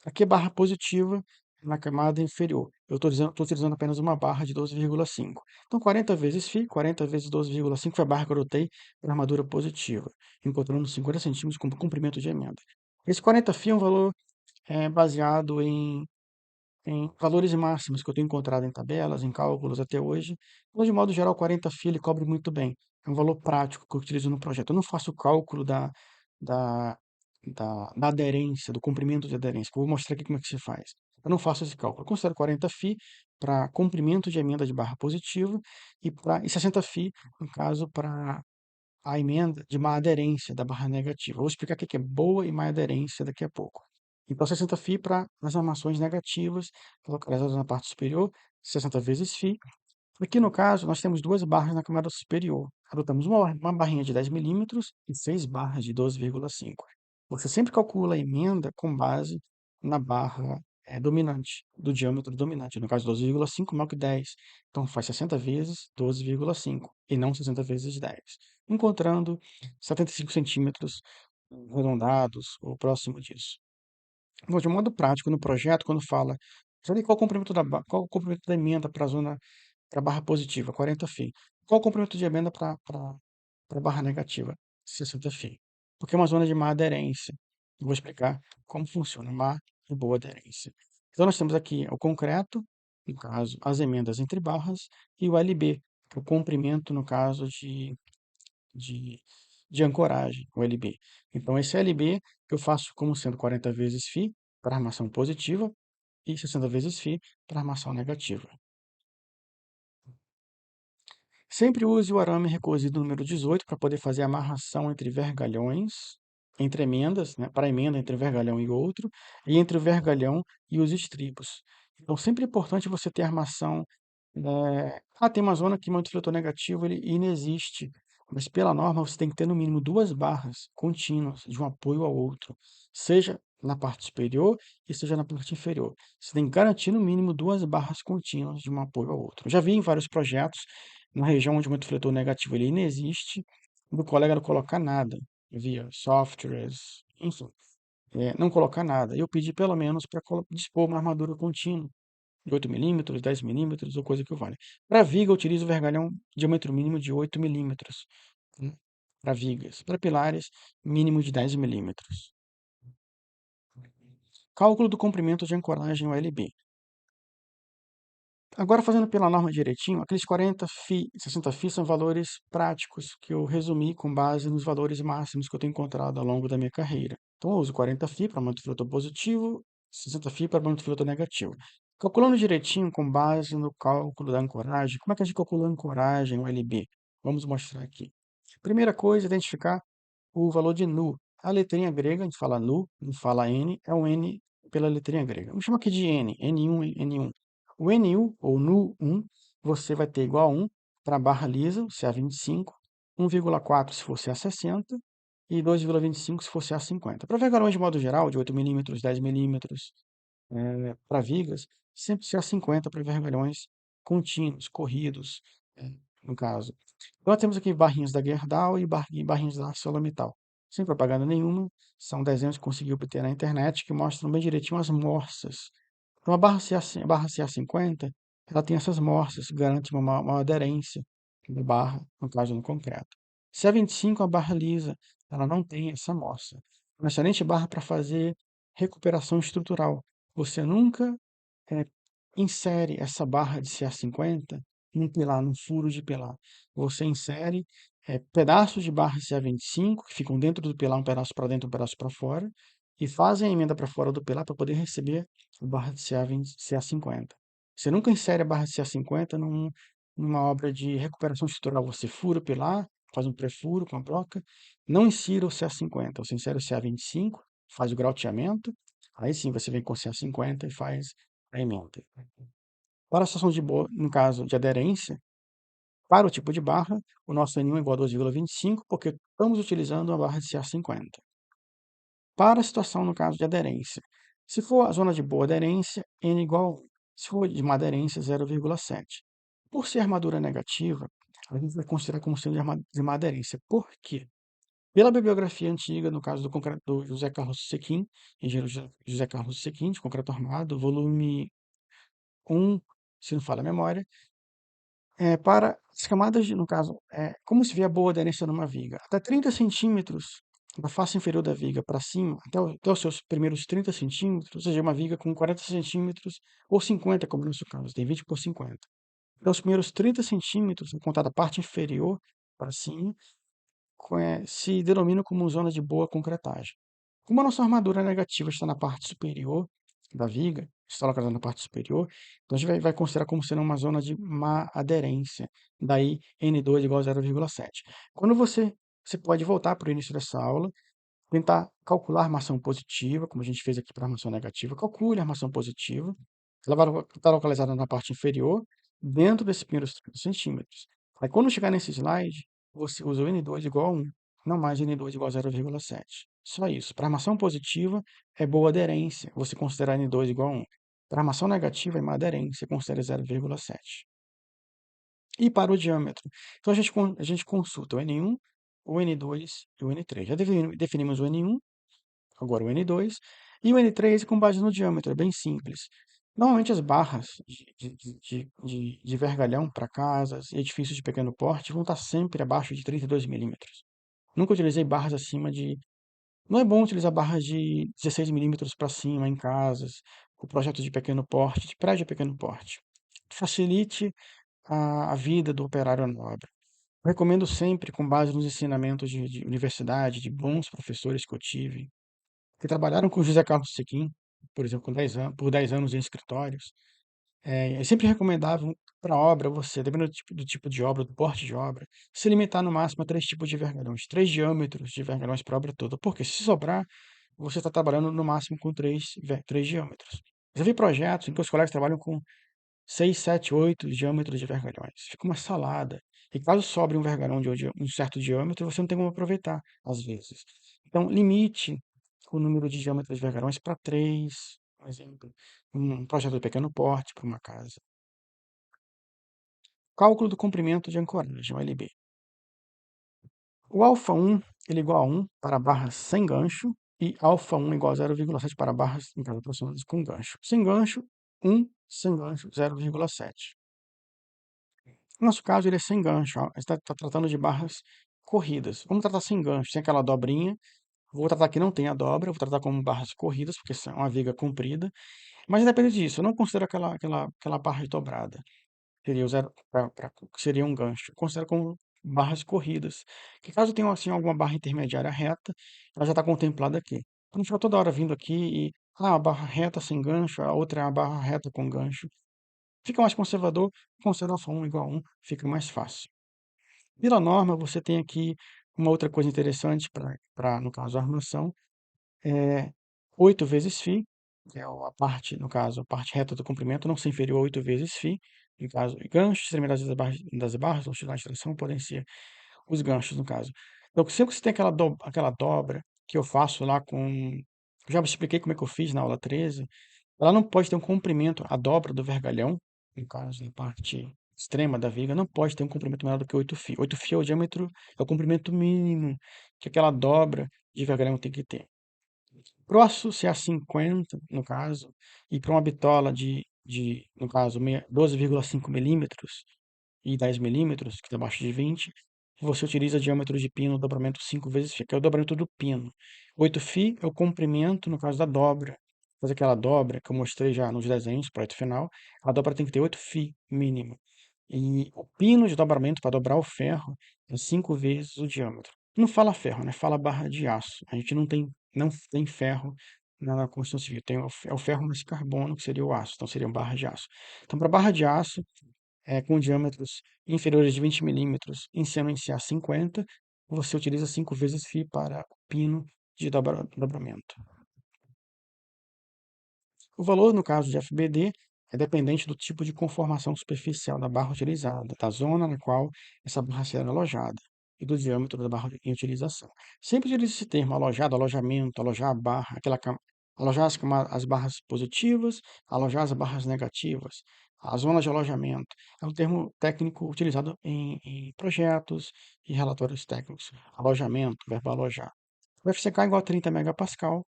aqui é barra positiva na camada inferior. Eu estou utilizando apenas uma barra de 12,5. Então, 40 vezes φ, 40 vezes 12,5 foi a barra que eu adotei para armadura positiva, encontrando 50 centímetros como comprimento de emenda. Esse 40 φ é um valor baseado em valores máximos que eu tenho encontrado em tabelas, em cálculos até hoje. Mas, de modo geral, 40 φ ele cobre muito bem. É um valor prático que eu utilizo no projeto. Eu não faço o cálculo da, da aderência, do comprimento de aderência, que eu vou mostrar aqui como é que se faz. Eu não faço esse cálculo. Eu considero 40 φ para comprimento de emenda de barra positiva e 60 φ, no caso, para a emenda de má aderência da barra negativa. Vou explicar o que é boa e má aderência daqui a pouco. Então, 60 φ para as armações negativas, localizadas na parte superior, 60 vezes φ. Aqui no caso, nós temos 2 barras na camada superior. Adotamos uma barrinha de 10 milímetros e 6 barras de 12,5. Você sempre calcula a emenda com base na barra dominante, do diâmetro dominante. No caso, 12,5 maior que 10. Então, faz 60 vezes 12,5 e não 60 vezes 10. Encontrando 75 centímetros arredondados ou próximo disso. Bom, de um modo prático, no projeto, quando fala, já li qual o comprimento qual o comprimento da emenda para a zona, para a barra positiva, 40 φ. Qual o comprimento de emenda para a barra negativa, 60 φ. Porque é uma zona de má aderência. Eu vou explicar como funciona má e boa aderência. Então, nós temos aqui o concreto, no caso, as emendas entre barras, e o LB, que é o comprimento, no caso, de, de ancoragem, o LB. Então, esse LB eu faço como sendo 40 vezes φ para armação positiva e 60 vezes φ para armação negativa. Sempre use o arame recosido número 18 para poder fazer a amarração entre vergalhões, entre emendas, né, para a emenda entre vergalhão e outro, e entre o vergalhão e os estribos. Então, sempre é importante você ter armação. Tem uma zona que o mantifletor negativo ele inexiste, mas pela norma você tem que ter no mínimo duas barras contínuas de um apoio ao outro, seja na parte superior e seja na parte inferior. Você tem que garantir no mínimo duas barras contínuas de um apoio ao outro. Eu já vi em vários projetos, na região onde o mantifletor negativo ele inexiste, do colega não colocar nada, via softwares, enfim, não colocar nada. Eu pedi pelo menos para dispor uma armadura contínua de 8 milímetros, 10 milímetros ou coisa que o vale. Para viga, eu utilizo vergalhão diâmetro mínimo de 8 milímetros, né? Para vigas. Para pilares, mínimo de 10 milímetros. Cálculo do comprimento de ancoragem OLB. Agora, fazendo pela norma direitinho, aqueles 40 φ, 60 φ são valores práticos que eu resumi com base nos valores máximos que eu tenho encontrado ao longo da minha carreira. Então, eu uso 40 φ para mantifletor positivo, 60 φ para mantifletor negativo. Calculando direitinho com base no cálculo da ancoragem, como é que a gente calcula a ancoragem, o LB? Vamos mostrar aqui. Primeira coisa, identificar o valor de nu. A letrinha grega, a gente fala nu, não fala N, é um N pela letrinha grega. Vamos chamar aqui de N, N1, N1. O NU, ou NU1, você vai ter igual a 1 para a barra lisa, se é a 25, 1,4 se for CA60 e 2,25 se for CA50. Para vergalhões de modo geral, de 8 milímetros, 10 milímetros, para vigas, sempre CA50 para vergalhões contínuos, corridos, no caso. Então, temos aqui barrinhas da Gerdau e barrinhas da ArcelorMittal. Sem propaganda nenhuma, são desenhos que consegui obter na internet que mostram bem direitinho as morsas. Então, a barra CA50, ela tem essas morsas, que garante uma aderência da barra, no caso no concreto. CA25, a barra lisa, ela não tem essa morsa. Uma excelente barra para fazer recuperação estrutural. Você nunca é, insere essa barra de CA50 num pilar, num furo de pilar. Você insere pedaços de barra CA25 que ficam dentro do pilar, um pedaço para dentro, um pedaço para fora, e fazem a emenda para fora do pilar para poder receber a barra de CA50. Você nunca insere a barra de CA50 numa obra de recuperação estrutural. Você fura o pilar, faz um pré-furo com a broca, não insira o CA50, você insere o CA25, faz o grauteamento, aí sim você vem com o CA50 e faz a emenda. Para a situação de boa, no caso de aderência, para o tipo de barra, o nosso N1 é igual a 2,25, porque estamos utilizando uma barra de CA50. Para a situação, no caso de aderência, se for a zona de boa aderência, N igual a 1. Se for de má aderência, 0,7. Por ser armadura negativa, a gente vai considerar como sendo de má aderência. Por quê? Pela bibliografia antiga, no caso do concreto do José Carlos Sequin, engenheiro José Carlos Sequin, de concreto armado, volume 1, se não falha a memória, para as camadas, no caso, como se vê a boa aderência numa viga? Até 30 centímetros da face inferior da viga para cima, até os seus primeiros 30 centímetros, ou seja, uma viga com 40 centímetros ou 50, como no nosso caso, tem 20 por 50. Então, os primeiros 30 centímetros, contar da parte inferior para cima, se denomina como zona de boa concretagem. Como a nossa armadura negativa está na parte superior da viga, está localizada na parte superior, então a gente vai considerar como sendo uma zona de má aderência. Daí N2 igual a 0,7. Quando você pode voltar para o início dessa aula, tentar calcular a armação positiva, como a gente fez aqui para a armação negativa. Calcule a armação positiva. Ela vai estar localizada na parte inferior, dentro desses primeiros 30 centímetros. Aí quando chegar nesse slide, você usa o N2 igual a 1, não mais N2 igual a 0,7. Só isso. Para armação positiva, é boa aderência, você considera N2 igual a 1. Para armação negativa, é má aderência, considera 0,7. E para o diâmetro? Então a gente consulta o N1 o N2 e o N3. Já definimos o N1, agora o N2, e o N3 com base no diâmetro, é bem simples. Normalmente as barras de vergalhão para casas e edifícios de pequeno porte vão estar sempre abaixo de 32 milímetros. Nunca utilizei barras acima de. Não é bom utilizar barras de 16 milímetros para cima em casas, ou projetos de pequeno porte, de prédio de pequeno porte. Facilite a vida do operário na obra. Eu recomendo sempre, com base nos ensinamentos de universidade, de bons professores que eu tive, que trabalharam com José Carlos Sequim, por exemplo, por 10 anos em escritórios. Eu sempre recomendava para a obra você, dependendo do tipo de obra, do porte de obra, se limitar no máximo a 3 tipos de vergalhões, 3 diâmetros de vergalhões para a obra toda. Porque se sobrar, você está trabalhando no máximo com três diâmetros. Já vi projetos em que os colegas trabalham com 6, 7, 8 diâmetros de vergalhões. Fica uma salada. E caso sobre um vergalhão de um certo diâmetro, você não tem como aproveitar, às vezes. Então, limite o número de diâmetros de vergalhões para 3, por exemplo, um projeto de pequeno porte para uma casa. Cálculo do comprimento de ancoragem, o LB. O alfa 1 ele é igual a 1 para barras sem gancho e alfa 1 igual a 0,7 para barras em caso aproximadas com gancho. Sem gancho, 1, sem gancho, 0,7. No nosso caso, ele é sem gancho. Ó. A gente está tratando de barras corridas. Vamos tratar sem gancho, sem aquela dobrinha. Vou tratar que não tem a dobra, vou tratar como barras corridas, porque é uma viga comprida. Mas independente disso, eu não considero aquela barra dobrada. Seria o zero, que seria um gancho. Eu considero como barras corridas. Que caso tenha assim, alguma barra intermediária reta, ela já está contemplada aqui. Para não ficar toda hora vindo aqui e a barra reta sem gancho, a outra é a barra reta com gancho. Fica mais conservador, considera um igual a 1, fica mais fácil. Pela norma, você tem aqui uma outra coisa interessante no caso, a armação, é 8 vezes φ, que é a parte, no caso, a parte reta do comprimento, não ser inferior a 8 vezes φ. No caso, ganchos, extremidades das barras, oscilantes de tração, podem ser os ganchos, no caso. Então, sempre que você tem aquela dobra que eu faço lá com. Já expliquei como é que eu fiz na aula 13. Ela não pode ter um comprimento, a dobra do vergalhão, no caso, na parte extrema da viga, não pode ter um comprimento menor do que 8 φ. 8 φ é o diâmetro, é o comprimento mínimo que aquela dobra de vergalhão tem que ter. Grosso, se é a 50, no caso, e para uma bitola no caso, 12,5 milímetros e 10 milímetros, que está abaixo de 20, você utiliza diâmetro de pino, dobramento 5 vezes φ, que é o dobramento do pino. 8 φ é o comprimento, no caso da dobra. Fazer aquela dobra que eu mostrei já nos desenhos, projeto final, a dobra tem que ter 8 φ mínimo. E o pino de dobramento para dobrar o ferro é 5 vezes o diâmetro. Não fala ferro, né? Fala barra de aço. A gente não tem ferro na construção civil. É o ferro mais carbono, que seria o aço. Então, seriam barras de aço. Então, para barra de aço, com diâmetros inferiores de 20 milímetros, em CMCA 50, você utiliza 5 vezes φ para o pino de dobramento. O valor, no caso de FBD, é dependente do tipo de conformação superficial da barra utilizada, da zona na qual essa barra será alojada e do diâmetro da barra em utilização. Sempre utiliza esse termo alojado, alojamento, alojar a barra, alojar as barras positivas, alojar as barras negativas, a zona de alojamento. É um termo técnico utilizado em projetos e relatórios técnicos. Alojamento, verbo alojar. O FCK é igual a 30 megapascal.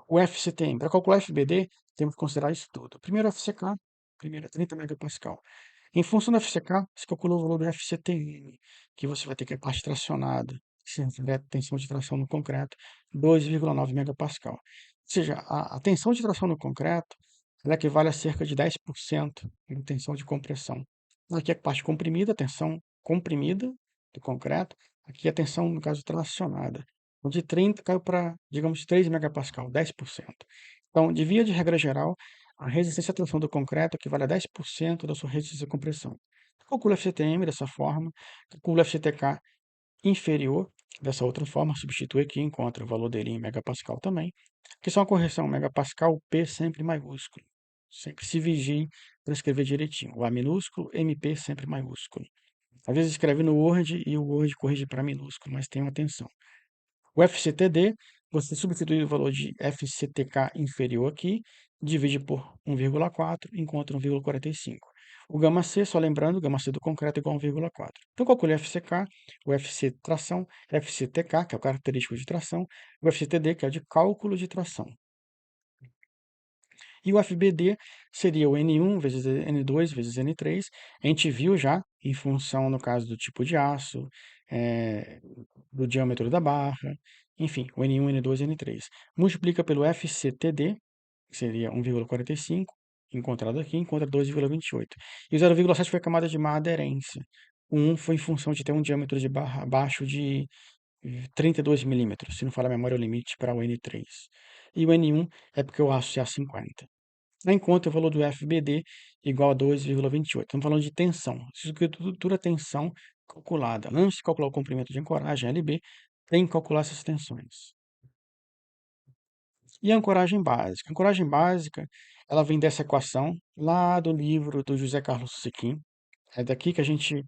O FCTM, para calcular FBD, temos que considerar isso tudo. Primeiro FCK, primeiro é 30 megapascal. Em função do FCK, você calcula o valor do FCTM, que você vai ter que é a parte tracionada, se tiver tensão de tração no concreto, 2,9 megapascal. Ou seja, a tensão de tração no concreto, ela equivale a cerca de 10% da tensão de compressão. Aqui é a parte comprimida, a tensão comprimida do concreto, aqui a tensão, no caso, tracionada. O de 30 caiu para, digamos, 3 megapascal, 10%. Então, de via de regra geral, a resistência à tensão do concreto equivale a 10% da sua resistência à compressão. Calcula o FCTM dessa forma, calcula o FCTK inferior dessa outra forma, substitui aqui e encontra o valor dele em megapascal também, que são a correção megapascal, P sempre maiúsculo. Sempre se vigie para escrever direitinho. O A minúsculo, MP sempre maiúsculo. Às vezes escreve no Word e o Word corrige para minúsculo, mas tenham atenção. O FCTD, você substitui o valor de FCTK inferior aqui, divide por 1,4, encontra 1,45. O gama C, só lembrando, o gama C do concreto é igual a 1,4. Então, eu calculei o FCK, o FC tração, FCTK, que é o característico de tração, o FCTD, que é o de cálculo de tração. E o FBD seria o N1 vezes N2 vezes N3. A gente viu já, em função, no caso, do tipo de aço, do diâmetro da barra, enfim, o N1, N2 e N3. Multiplica pelo FCTD, que seria 1,45, encontrado aqui, encontra 2,28. E o 0,7 foi a camada de má aderência. O 1 foi em função de ter um diâmetro de barra abaixo de 32 milímetros, se não falha a memória, é o limite para o N3. E o N1 é porque o aço é A50. Aí encontra o valor do FBD igual a 2,28. Estamos falando de tensão. Estrutura tensão calculada. Antes de calcular o comprimento de ancoragem, LB, tem que calcular essas tensões. E a ancoragem básica? A ancoragem básica, ela vem dessa equação lá do livro do José Carlos Sequin. É daqui que a gente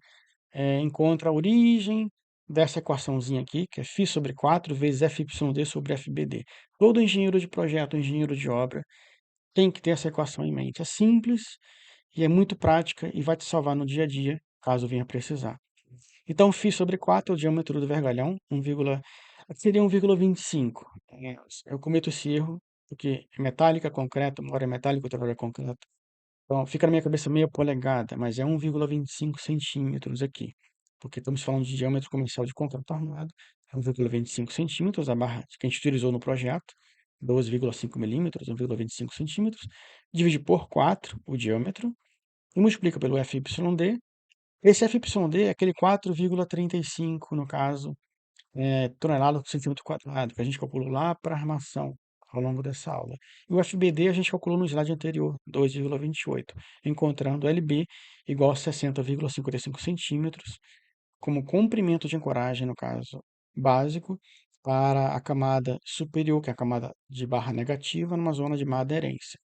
encontra a origem dessa equaçãozinha aqui, que é φ sobre 4 vezes FYD sobre FBD. Todo engenheiro de projeto, engenheiro de obra, tem que ter essa equação em mente. É simples e é muito prática e vai te salvar no dia a dia, caso venha precisar. Então, φ sobre 4 é o diâmetro do vergalhão, seria 1,25. Eu cometo esse erro porque é metálica, concreto, uma hora é metálico, outra hora é concreto. Então, fica na minha cabeça meia polegada, mas é 1,25 centímetros aqui, porque estamos falando de diâmetro comercial de concreto armado, é 1,25 centímetros, a barra que a gente utilizou no projeto, 12,5 milímetros, 1,25 centímetros, divide por 4 o diâmetro, e multiplica pelo FYD. Esse FYD é aquele 4,35, no caso, tonelada por centímetro quadrado, que a gente calculou lá para a armação ao longo dessa aula. E o FBD a gente calculou no slide anterior, 2,28, encontrando LB igual a 60,55 centímetros, como comprimento de ancoragem, no caso básico, para a camada superior, que é a camada de barra negativa, numa zona de má aderência.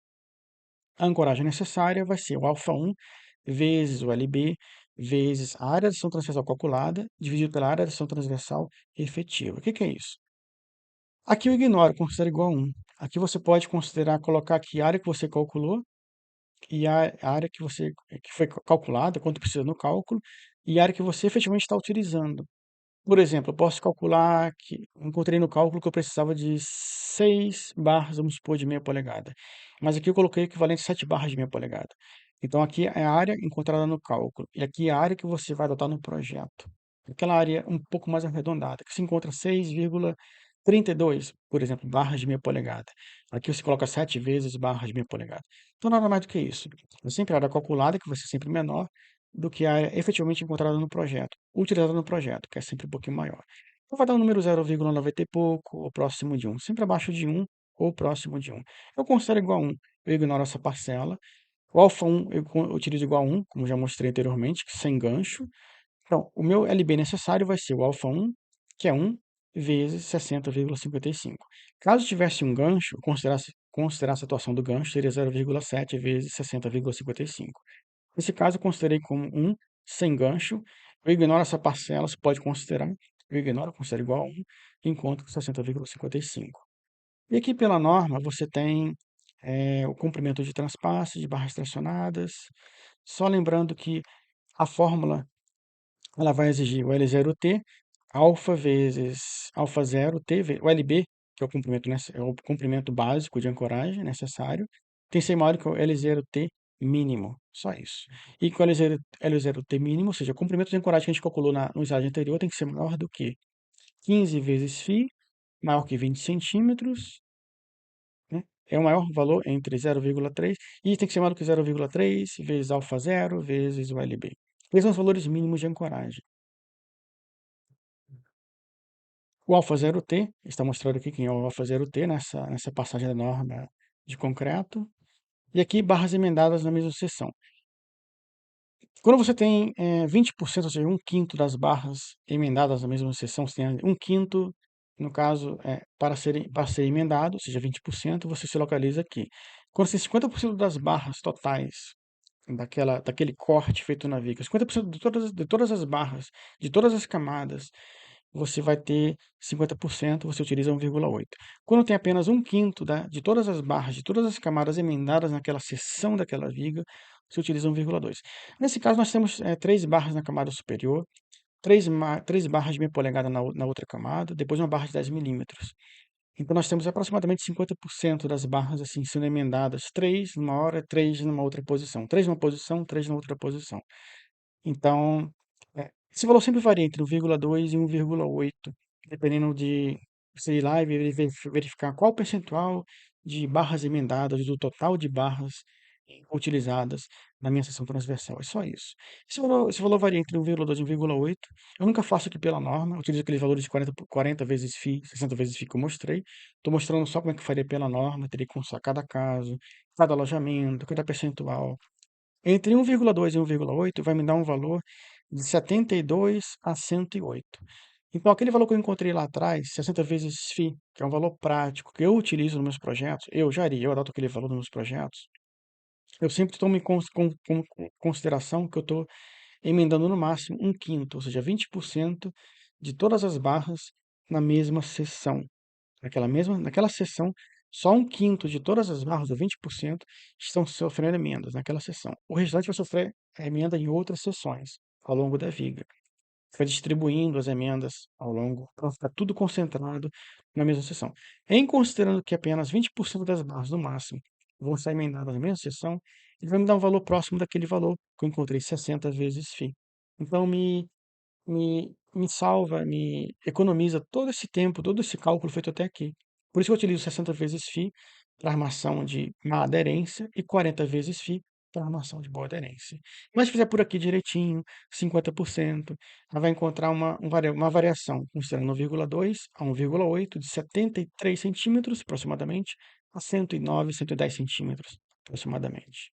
A ancoragem necessária vai ser o alfa1 vezes o LB vezes a área de ação transversal calculada, dividido pela área de ação transversal efetiva. O que é isso? Aqui eu ignoro, considero igual a 1. Aqui você pode considerar, colocar aqui a área que você calculou e a área que foi calculada, quanto precisa no cálculo, e a área que você efetivamente está utilizando. Por exemplo, eu posso calcular que encontrei no cálculo que eu precisava de 6 barras, vamos supor, de meia polegada. Mas aqui eu coloquei o equivalente a 7 barras de meia polegada. Então aqui é a área encontrada no cálculo. E aqui é a área que você vai adotar no projeto. Aquela área um pouco mais arredondada, que se encontra 6,32, por exemplo, barras de meia polegada. Aqui você coloca 7 vezes barras de meia polegada. Então nada mais do que isso. É sempre a área calculada, que vai ser sempre menor, do que a área efetivamente encontrada no projeto, utilizada no projeto, que é sempre um pouquinho maior. Então vai dar um número 0,90 e pouco, ou próximo de 1, sempre abaixo de 1 ou próximo de 1. Eu considero igual a 1, eu ignoro essa parcela. O alfa 1 eu utilizo igual a 1, como já mostrei anteriormente, sem gancho. Então, o meu LB necessário vai ser o alfa 1, que é 1 vezes 60,55. Caso tivesse um gancho, considerar a situação do gancho, seria 0,7 vezes 60,55. Nesse caso, eu considerei como 1 sem gancho. Eu ignoro essa parcela, você pode considerar. Eu ignoro, considero igual a 1, e encontro 60,55. E aqui, pela norma, você tem o comprimento de transpasse, de barras tracionadas. Só lembrando que a fórmula ela vai exigir o L0T, alfa vezes alfa 0 T, o LB, que é o comprimento, é o comprimento básico de ancoragem necessário, tem que ser maior que o L0T mínimo, só isso. E com o L0T mínimo, ou seja, o comprimento de ancoragem que a gente calculou no slide anterior tem que ser maior do que 15 vezes φ, maior que 20 centímetros, né? É o maior valor entre 0,3 e tem que ser maior do que 0,3 vezes alfa 0 vezes o LB. Esses são os valores mínimos de ancoragem. O alfa 0T, está mostrado aqui quem é o alfa 0T nessa passagem da norma de concreto. E aqui barras emendadas na mesma seção. Quando você tem 20%, ou seja, 1/5 das barras emendadas na mesma seção, você tem 1/5, no caso, para ser emendado, ou seja, 20%, você se localiza aqui. Quando você tem 50% das barras totais daquele corte feito na viga, 50% de todas as barras, de todas as camadas, você vai ter 50%, você utiliza 1,8. Quando tem apenas 1/5 de todas as barras, de todas as camadas emendadas naquela seção daquela viga, se utiliza 1,2. Nesse caso, nós temos 3 barras na camada superior, 3 barras de meia polegada na outra camada, depois uma barra de 10 milímetros. Então, nós temos aproximadamente 50% das barras assim sendo emendadas, 3 numa hora, 3 numa outra posição, 3 numa posição, 3 na outra posição. Então, esse valor sempre varia entre 1,2 e 1,8, dependendo de você ir lá e verificar qual o percentual de barras emendadas do total de barras utilizadas na minha seção transversal. É só isso. Esse valor varia entre 1,2 e 1,8. Eu nunca faço aqui pela norma, eu utilizo aqueles valores de 40 vezes φ, 60 vezes φ que eu mostrei. Estou mostrando só como é que faria pela norma, teria que consultar cada caso, cada alojamento, cada percentual. Entre 1,2 e 1,8 vai me dar um valor de 72 a 108. Então, aquele valor que eu encontrei lá atrás, 60 vezes φ, que é um valor prático, que eu utilizo nos meus projetos, eu adoto aquele valor nos meus projetos, eu sempre tomo em consideração que eu estou emendando no máximo um quinto, ou seja, 20% de todas as barras na mesma seção. Naquela seção, só um quinto de todas as barras, ou 20%, estão sofrendo emendas naquela seção. O restante vai sofrer emenda em outras seções, ao longo da viga. Vai distribuindo as emendas ao longo, para ficar tudo concentrado na mesma seção. Em considerando que apenas 20% das barras, no máximo, vão ser emendadas na mesma seção, ele vai me dar um valor próximo daquele valor que eu encontrei, 60 vezes φ. Então, me salva, me economiza todo esse tempo, todo esse cálculo feito até aqui. Por isso que eu utilizo 60 vezes φ para armação de má aderência e 40 vezes φ para armação de boa aderência. Mas se fizer por aqui direitinho, 50%, ela vai encontrar uma variação, considerando 1,2 a 1,8, de 73 centímetros, aproximadamente, a 109, 110 centímetros, aproximadamente.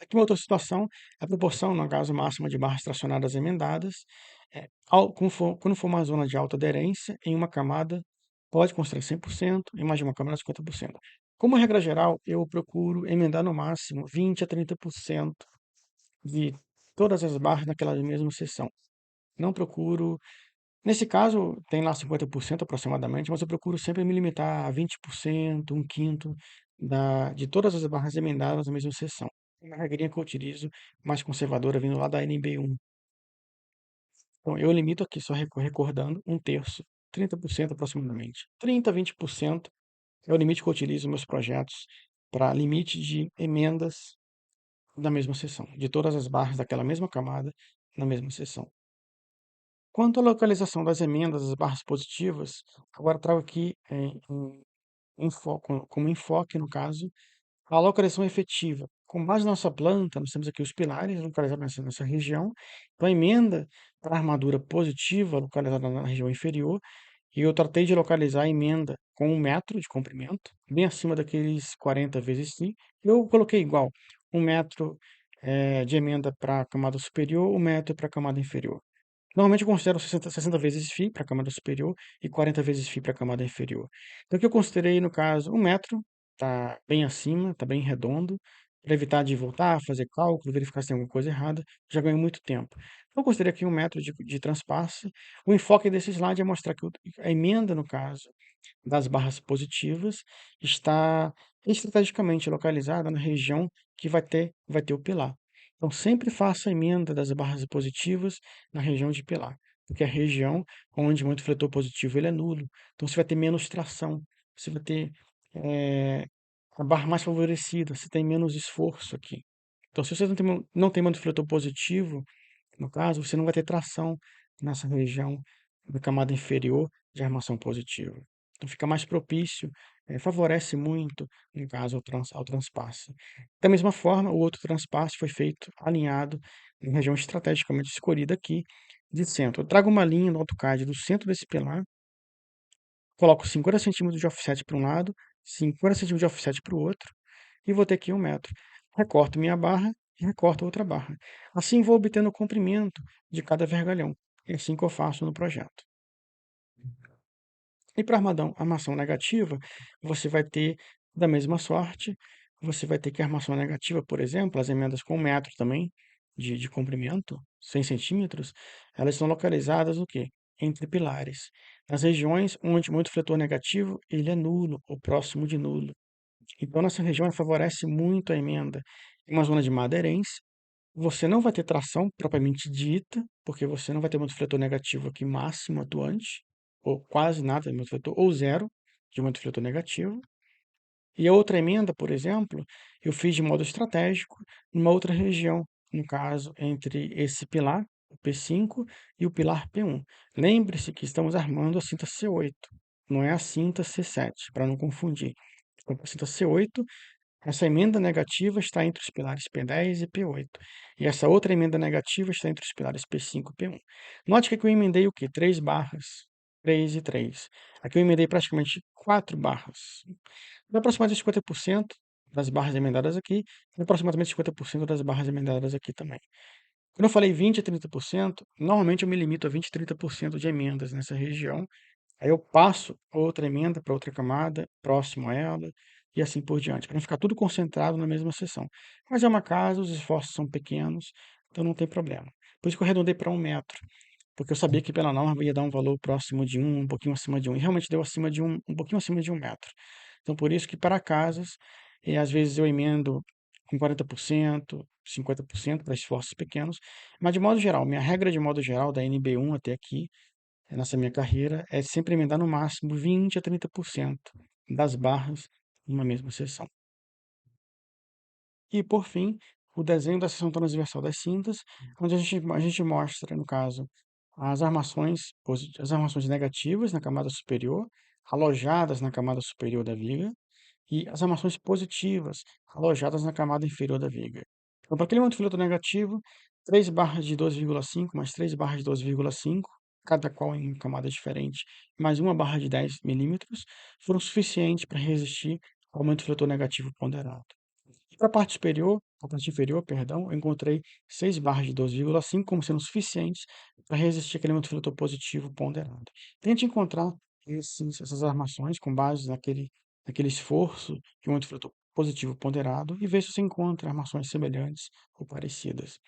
Aqui uma outra situação, a proporção, no caso, máxima de barras tracionadas emendadas, quando for uma zona de alta aderência, em uma camada, pode considerar 100%, em mais de uma camada, 50%. Como regra geral, eu procuro emendar no máximo 20 a 30% de todas as barras naquela mesma seção. Não procuro, nesse caso, tem lá 50% aproximadamente, mas eu procuro sempre me limitar a 20%, um quinto de todas as barras emendadas na mesma seção. Uma regrinha que eu utilizo, mais conservadora, vindo lá da NB1. Então, eu limito aqui, só recordando, um terço, 30% aproximadamente. 30 a 20% é o limite que eu utilizo nos meus projetos para limite de emendas da mesma seção, de todas as barras daquela mesma camada na mesma seção. Quanto à localização das emendas das barras positivas, agora trago aqui como enfoque, no caso, a localização efetiva. Com base na nossa planta, nós temos aqui os pilares localizados nessa região. Então, a emenda para a armadura positiva, localizada na região inferior, e eu tratei de localizar a emenda com 1 metro de comprimento, bem acima daqueles 40 vezes π. Eu coloquei igual, 1 metro de emenda para a camada superior, 1 metro para a camada inferior. Normalmente eu considero 60 vezes φ para a camada superior e 40 vezes φ para a camada inferior. Então, o que eu considerei, no caso, 1 metro, está bem acima, está bem redondo, para evitar de voltar, fazer cálculo, verificar se tem alguma coisa errada, já ganho muito tempo. Então, eu considerei aqui 1 metro de transpasse. O enfoque desse slide é mostrar que a emenda, no caso, das barras positivas está estrategicamente localizada na região que vai ter o pilar. Então, sempre faça a emenda das barras positivas na região de pilar, porque é a região onde muito fletor positivo ele é nulo. Então, você vai ter menos tração, você vai ter a barra mais favorecida, você tem menos esforço aqui. Então, se você não tem muito fletor positivo, no caso, você não vai ter tração nessa região da camada inferior de armação positiva. Então fica mais propício, favorece muito, no caso, ao transpasse. Da mesma forma, o outro transpasse foi feito alinhado em região estrategicamente escolhida aqui de centro. Eu trago uma linha no AutoCAD do centro desse pilar, coloco 50 centímetros de offset para um lado, 50 centímetros de offset para o outro, e vou ter aqui 1 metro. Recorto minha barra e recorto outra barra. Assim vou obtendo o comprimento de cada vergalhão. É assim que eu faço no projeto. E para armação negativa, você vai ter da mesma sorte, você vai ter que a armação negativa, por exemplo, as emendas com 1 metro também de comprimento, 100 centímetros, elas são localizadas no quê? Entre pilares. Nas regiões onde muito fletor negativo, ele é nulo, ou próximo de nulo. Então, nessa região favorece muito a emenda em uma zona de madeirense. Você não vai ter tração propriamente dita, porque você não vai ter momento fletor negativo aqui máximo atuante, ou quase nada de momento fletor, ou zero de momento fletor negativo. E a outra emenda, por exemplo, eu fiz de modo estratégico numa outra região, no caso, entre esse pilar, o P5, e o pilar P1. Lembre-se que estamos armando a cinta C8, não é a cinta C7, para não confundir. Então, a cinta C8, essa emenda negativa está entre os pilares P10 e P8. E essa outra emenda negativa está entre os pilares P5 e P1. Note que aqui eu emendei o quê? 3 barras. 3 e 3. Aqui eu emendei praticamente 4 barras. Dá aproximadamente 50% das barras emendadas aqui, e aproximadamente 50% das barras emendadas aqui também. Quando eu falei 20 a 30%, normalmente eu me limito a 20 a 30% de emendas nessa região. Aí eu passo outra emenda para outra camada, próximo a ela, e assim por diante, para não ficar tudo concentrado na mesma sessão. Mas é uma casa, os esforços são pequenos, então não tem problema. Por isso que eu arredondei para 1 metro, porque eu sabia que pela norma ia dar um valor próximo de um pouquinho acima de um, e realmente deu acima de um pouquinho acima de 1 metro. Então, por isso que para casas, às vezes eu emendo com 40%, 50% para esforços pequenos, mas de modo geral, minha regra de modo geral da NB1 até aqui, nessa minha carreira, é sempre emendar no máximo 20 a 30% das barras em uma mesma sessão. E, por fim, o desenho da seção transversal das cintas, onde a gente mostra, no caso, as armações negativas na camada superior, alojadas na camada superior da viga, e as armações positivas, alojadas na camada inferior da viga. Então, para aquele momento fileto negativo, 3 barras de 12,5 mais 3 barras de 12,5, cada qual em uma camada diferente, mais uma barra de 10 milímetros, foram suficientes para resistir ao aumento fletor negativo ponderado. E para a parte superior, a parte inferior, perdão, eu encontrei 6 barras de 12,5 como sendo suficientes para resistir aquele aumento fletor positivo ponderado. Tente encontrar essas armações com base naquele esforço de um aumento fletor positivo ponderado e ver se você encontra armações semelhantes ou parecidas.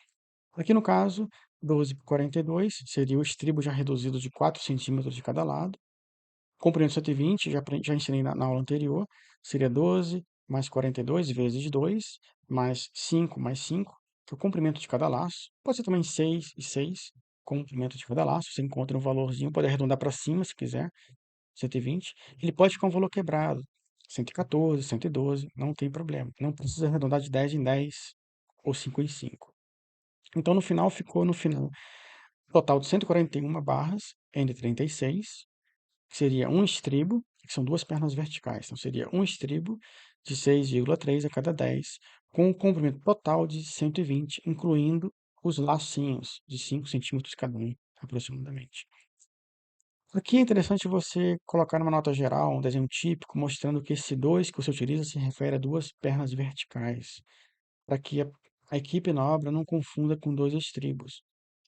Aqui no caso, 12 por 42 seria o estribo já reduzido de 4 centímetros de cada lado. Comprimento 120, já ensinei na aula anterior, seria 12 mais 42 vezes 2, mais 5 mais 5, que é o comprimento de cada laço. Pode ser também 6 e 6, comprimento de cada laço. Você encontra um valorzinho, pode arredondar para cima se quiser, 120. Ele pode ficar um valor quebrado, 114, 112, não tem problema. Não precisa arredondar de 10 em 10 ou 5 em 5. Então, ficou no final, total de 141 barras, N36, que seria um estribo, que são duas pernas verticais. Então, seria um estribo de 6,3 a cada 10, com um comprimento total de 120, incluindo os lacinhos de 5 centímetros cada um, aproximadamente. Aqui é interessante você colocar numa nota geral, um desenho típico, mostrando que esse 2 que você utiliza se refere a duas pernas verticais, para que a equipe na obra não confunda com dois estribos.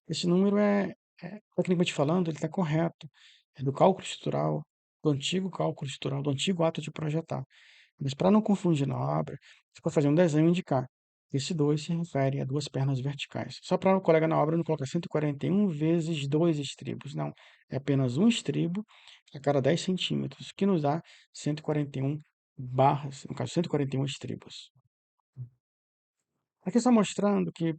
Esse número tecnicamente falando, ele está correto. É do cálculo estrutural, do antigo cálculo estrutural, do antigo ato de projetar. Mas para não confundir na obra, você pode fazer um desenho e indicar. Esse 2 se refere a duas pernas verticais. Só para o colega na obra não colocar 141 vezes dois estribos. Não, é apenas um estribo a cada 10 centímetros, que nos dá 141 barras, no caso, 141 estribos. Aqui está mostrando que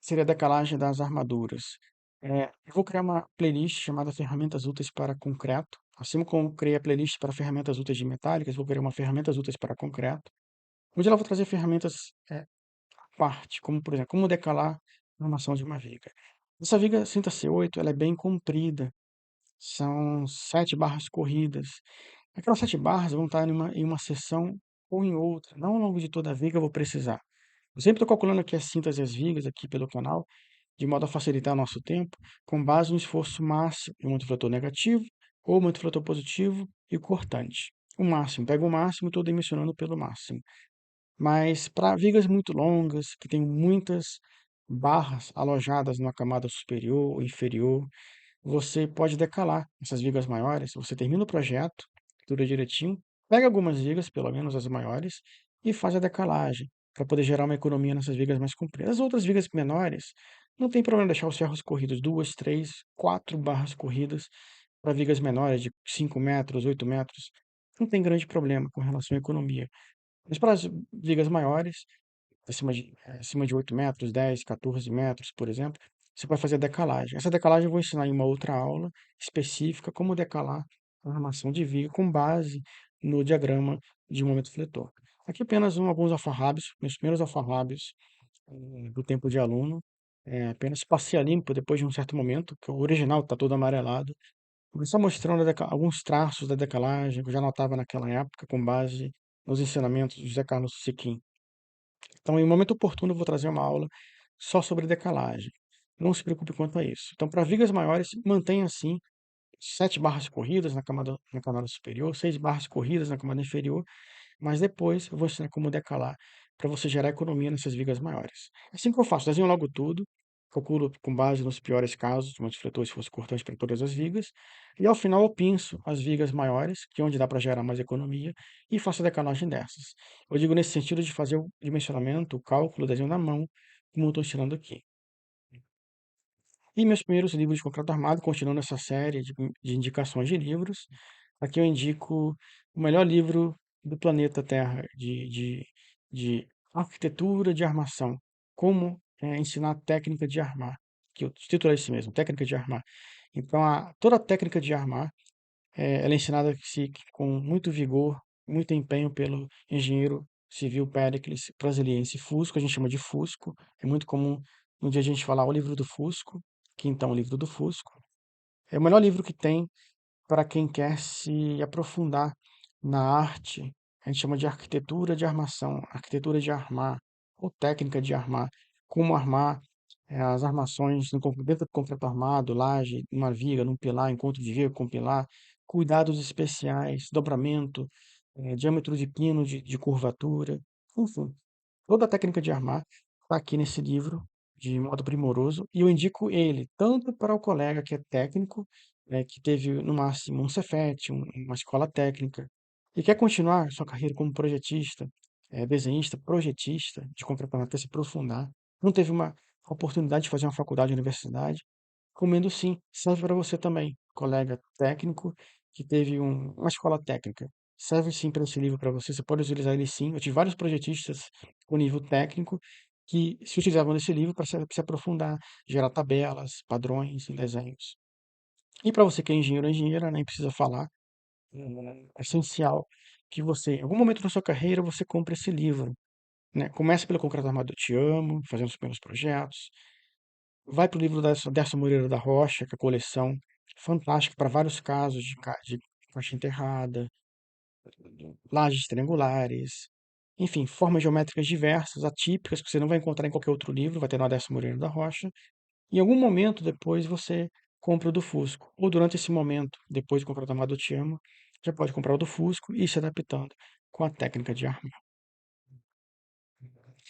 seria a decalagem das armaduras. Eu vou criar uma playlist chamada Ferramentas Úteis para Concreto. Assim como criei a playlist para ferramentas úteis de metálicas, vou criar uma ferramentas úteis para concreto, onde ela vou trazer ferramentas à parte, como por exemplo, como decalar a armação de uma viga. Essa viga cinta C8, ela é bem comprida, são 7 barras corridas. Aquelas 7 barras vão estar em uma seção ou em outra, não ao longo de toda a viga eu vou precisar. Eu sempre estou calculando aqui as cintas e as vigas aqui pelo canal, de modo a facilitar o nosso tempo, com base no esforço máximo de um multifletor negativo ou multifletor positivo e o cortante. O máximo, pego o máximo e estou dimensionando pelo máximo. Mas para vigas muito longas, que tem muitas barras alojadas numa camada superior ou inferior, você pode decalar essas vigas maiores. Você termina o projeto, tudo direitinho, pega algumas vigas, pelo menos as maiores, e faz a decalagem, para poder gerar uma economia nessas vigas mais compridas. As outras vigas menores, não tem problema deixar os ferros corridos, 2, 3, 4 barras corridas para vigas menores de 5 metros, 8 metros. não tem grande problema com relação à economia. Mas para as vigas maiores, acima de 8 metros, 10, 14 metros, por exemplo, você vai fazer a decalagem. Essa decalagem eu vou ensinar em uma outra aula específica como decalar a armação de viga com base no diagrama de momento fletor. Aqui apenas alguns alfarrábios, meus primeiros alfarrábios do tempo de aluno. Apenas passei a limpo depois de um certo momento, que o original está todo amarelado. Só mostrando alguns traços da decalagem que eu já notava naquela época com base nos ensinamentos de José Carlos Siquim. Então, em um momento oportuno, eu vou trazer uma aula só sobre decalagem. Não se preocupe quanto a isso. Então, para vigas maiores, mantenha assim 7 barras corridas na camada superior, 6 barras corridas na camada inferior, mas depois eu vou ensinar como decalar para você gerar economia nessas vigas maiores. É assim que eu faço, desenho logo tudo, calculo com base nos piores casos, de muitos fletores se fosse cortante para todas as vigas, e ao final eu pinço as vigas maiores, que é onde dá para gerar mais economia, e faço a decalagem dessas. Eu digo nesse sentido de fazer o dimensionamento, o cálculo, o desenho na mão, como eu estou ensinando aqui. E meus primeiros livros de concreto armado, continuando essa série de indicações de livros, aqui eu indico o melhor livro do planeta Terra de arquitetura de armação. Como ensinar a técnica de armar. Que o título é esse mesmo, técnica de armar. Então, toda a técnica de armar, ela é ensinada com muito vigor, muito empenho pelo engenheiro civil Péricles Brasiliense Fusco, a gente chama de Fusco. É muito comum um dia a gente falar o livro do Fusco, que então é o livro do Fusco. É o melhor livro que tem para quem quer se aprofundar na arte. A gente chama de arquitetura de armação, arquitetura de armar, ou técnica de armar. Como armar as armações dentro do concreto armado, laje, numa viga, num pilar, encontro de viga com pilar, cuidados especiais, dobramento, diâmetro de pino, de curvatura, enfim. Toda a técnica de armar está aqui nesse livro, de modo primoroso, e eu indico ele tanto para o colega que é técnico, que teve no máximo um Cefet, uma escola técnica, e quer continuar sua carreira como projetista, desenhista, projetista, de completamente quer se aprofundar, não teve uma oportunidade de fazer uma faculdade ou universidade, recomendo sim, serve para você também, colega técnico que teve uma escola técnica. Serve sim para esse livro para você, você pode utilizar ele sim. Eu tive vários projetistas com nível técnico que se utilizavam desse livro para se aprofundar, gerar tabelas, padrões e desenhos. E para você que é engenheiro ou engenheira, nem precisa falar, é essencial que você, em algum momento da sua carreira, você compre esse livro. Né? Comece pelo Concreto Armado Eu Te Amo, fazendo os primeiros projetos. Vai para o livro da Dersa Moreira da Rocha, que é a coleção fantástica para vários casos de caixa enterrada, lajes triangulares, enfim, formas geométricas diversas, atípicas, que você não vai encontrar em qualquer outro livro, vai ter no Aderso Moreira da Rocha. Em algum momento depois você compra o do Fusco, ou durante esse momento, depois de comprar o do Amado Eu Te Amo, já pode comprar o do Fusco e ir se adaptando com a técnica de arma.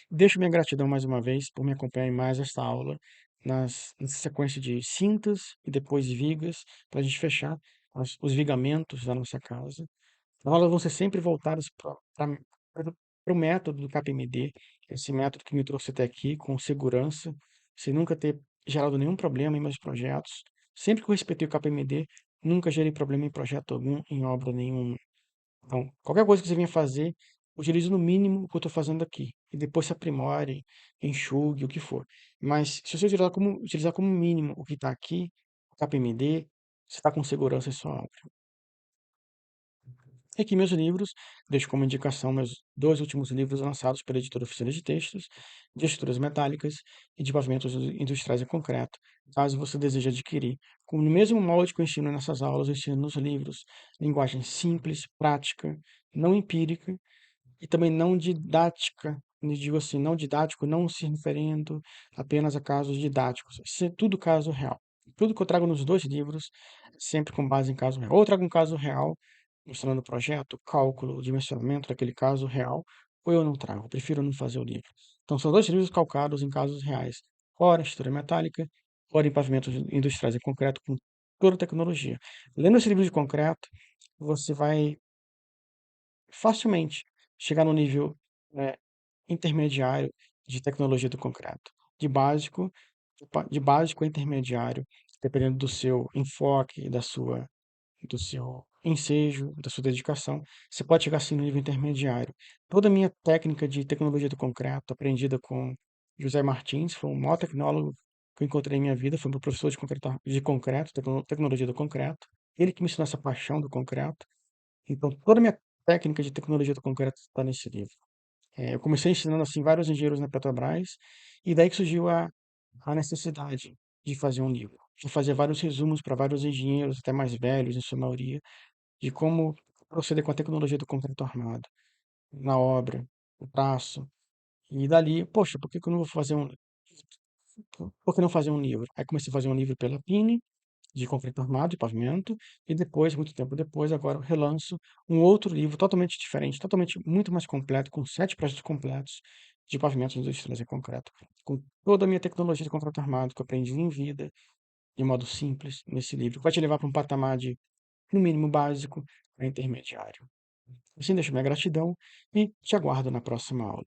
Deixo minha gratidão mais uma vez por me acompanhar em mais esta aula, nessa sequência de cintas e depois vigas, para a gente fechar os vigamentos da nossa casa. As aulas vão ser sempre voltadas para o método do KPMD, esse método que me trouxe até aqui com segurança, sem nunca ter gerado nenhum problema em meus projetos. Sempre que eu respeitei o KPMD, nunca gerei problema em projeto algum, em obra nenhuma. Então, qualquer coisa que você venha fazer, utilize no mínimo o que eu estou fazendo aqui. E depois se aprimore, enxugue, o que for. Mas se você utilizar como mínimo o que está aqui, o KPMD, você está com segurança em sua obra. E aqui meus livros, deixo como indicação meus 2 últimos livros lançados pela editora Oficina de Textos, de estruturas metálicas e de pavimentos industriais em concreto, caso você deseje adquirir. Com o mesmo molde que eu ensino nessas aulas, eu ensino nos livros linguagem simples, prática, não empírica e também não didática. Eu digo assim, não didático, não se referindo apenas a casos didáticos, tudo caso real. Tudo que eu trago nos 2 livros, sempre com base em caso real. Ou eu trago um caso real, mostrando o projeto, cálculo, o dimensionamento daquele caso real, ou eu não trago, eu prefiro não fazer o livro. Então são 2 livros calcados em casos reais, ora em estrutura metálica, ora em pavimentos industriais em concreto, com toda a tecnologia. Lendo esse livro de concreto, você vai facilmente chegar no nível eh, intermediário de tecnologia do concreto, de básico a intermediário, dependendo do seu enfoque, do seu ensejo, da sua dedicação, você pode chegar assim no nível intermediário. Toda a minha técnica de tecnologia do concreto, aprendida com José Martins, foi o maior tecnólogo que eu encontrei em minha vida, foi meu professor de concreto, tecnologia do concreto. Ele que me ensinou essa paixão do concreto. Então, toda a minha técnica de tecnologia do concreto está nesse livro. Eu comecei ensinando assim vários engenheiros na Petrobras, e daí que surgiu a necessidade de fazer um livro. Eu fazia vários resumos para vários engenheiros, até mais velhos, em sua maioria, de como proceder com a tecnologia do concreto armado, na obra, o traço. E dali, poxa, por que que eu não vou fazer por que não fazer um livro? Aí comecei a fazer um livro pela Pini, de concreto armado e pavimento, e depois, muito tempo depois, agora eu relanço um outro livro totalmente diferente, totalmente muito mais completo, com 7 projetos completos de pavimentos industriais em concreto, com toda a minha tecnologia de concreto armado que eu aprendi em vida, de modo simples, nesse livro, que vai te levar para um patamar de, no mínimo básico, a intermediário. Assim, deixo minha gratidão e te aguardo na próxima aula.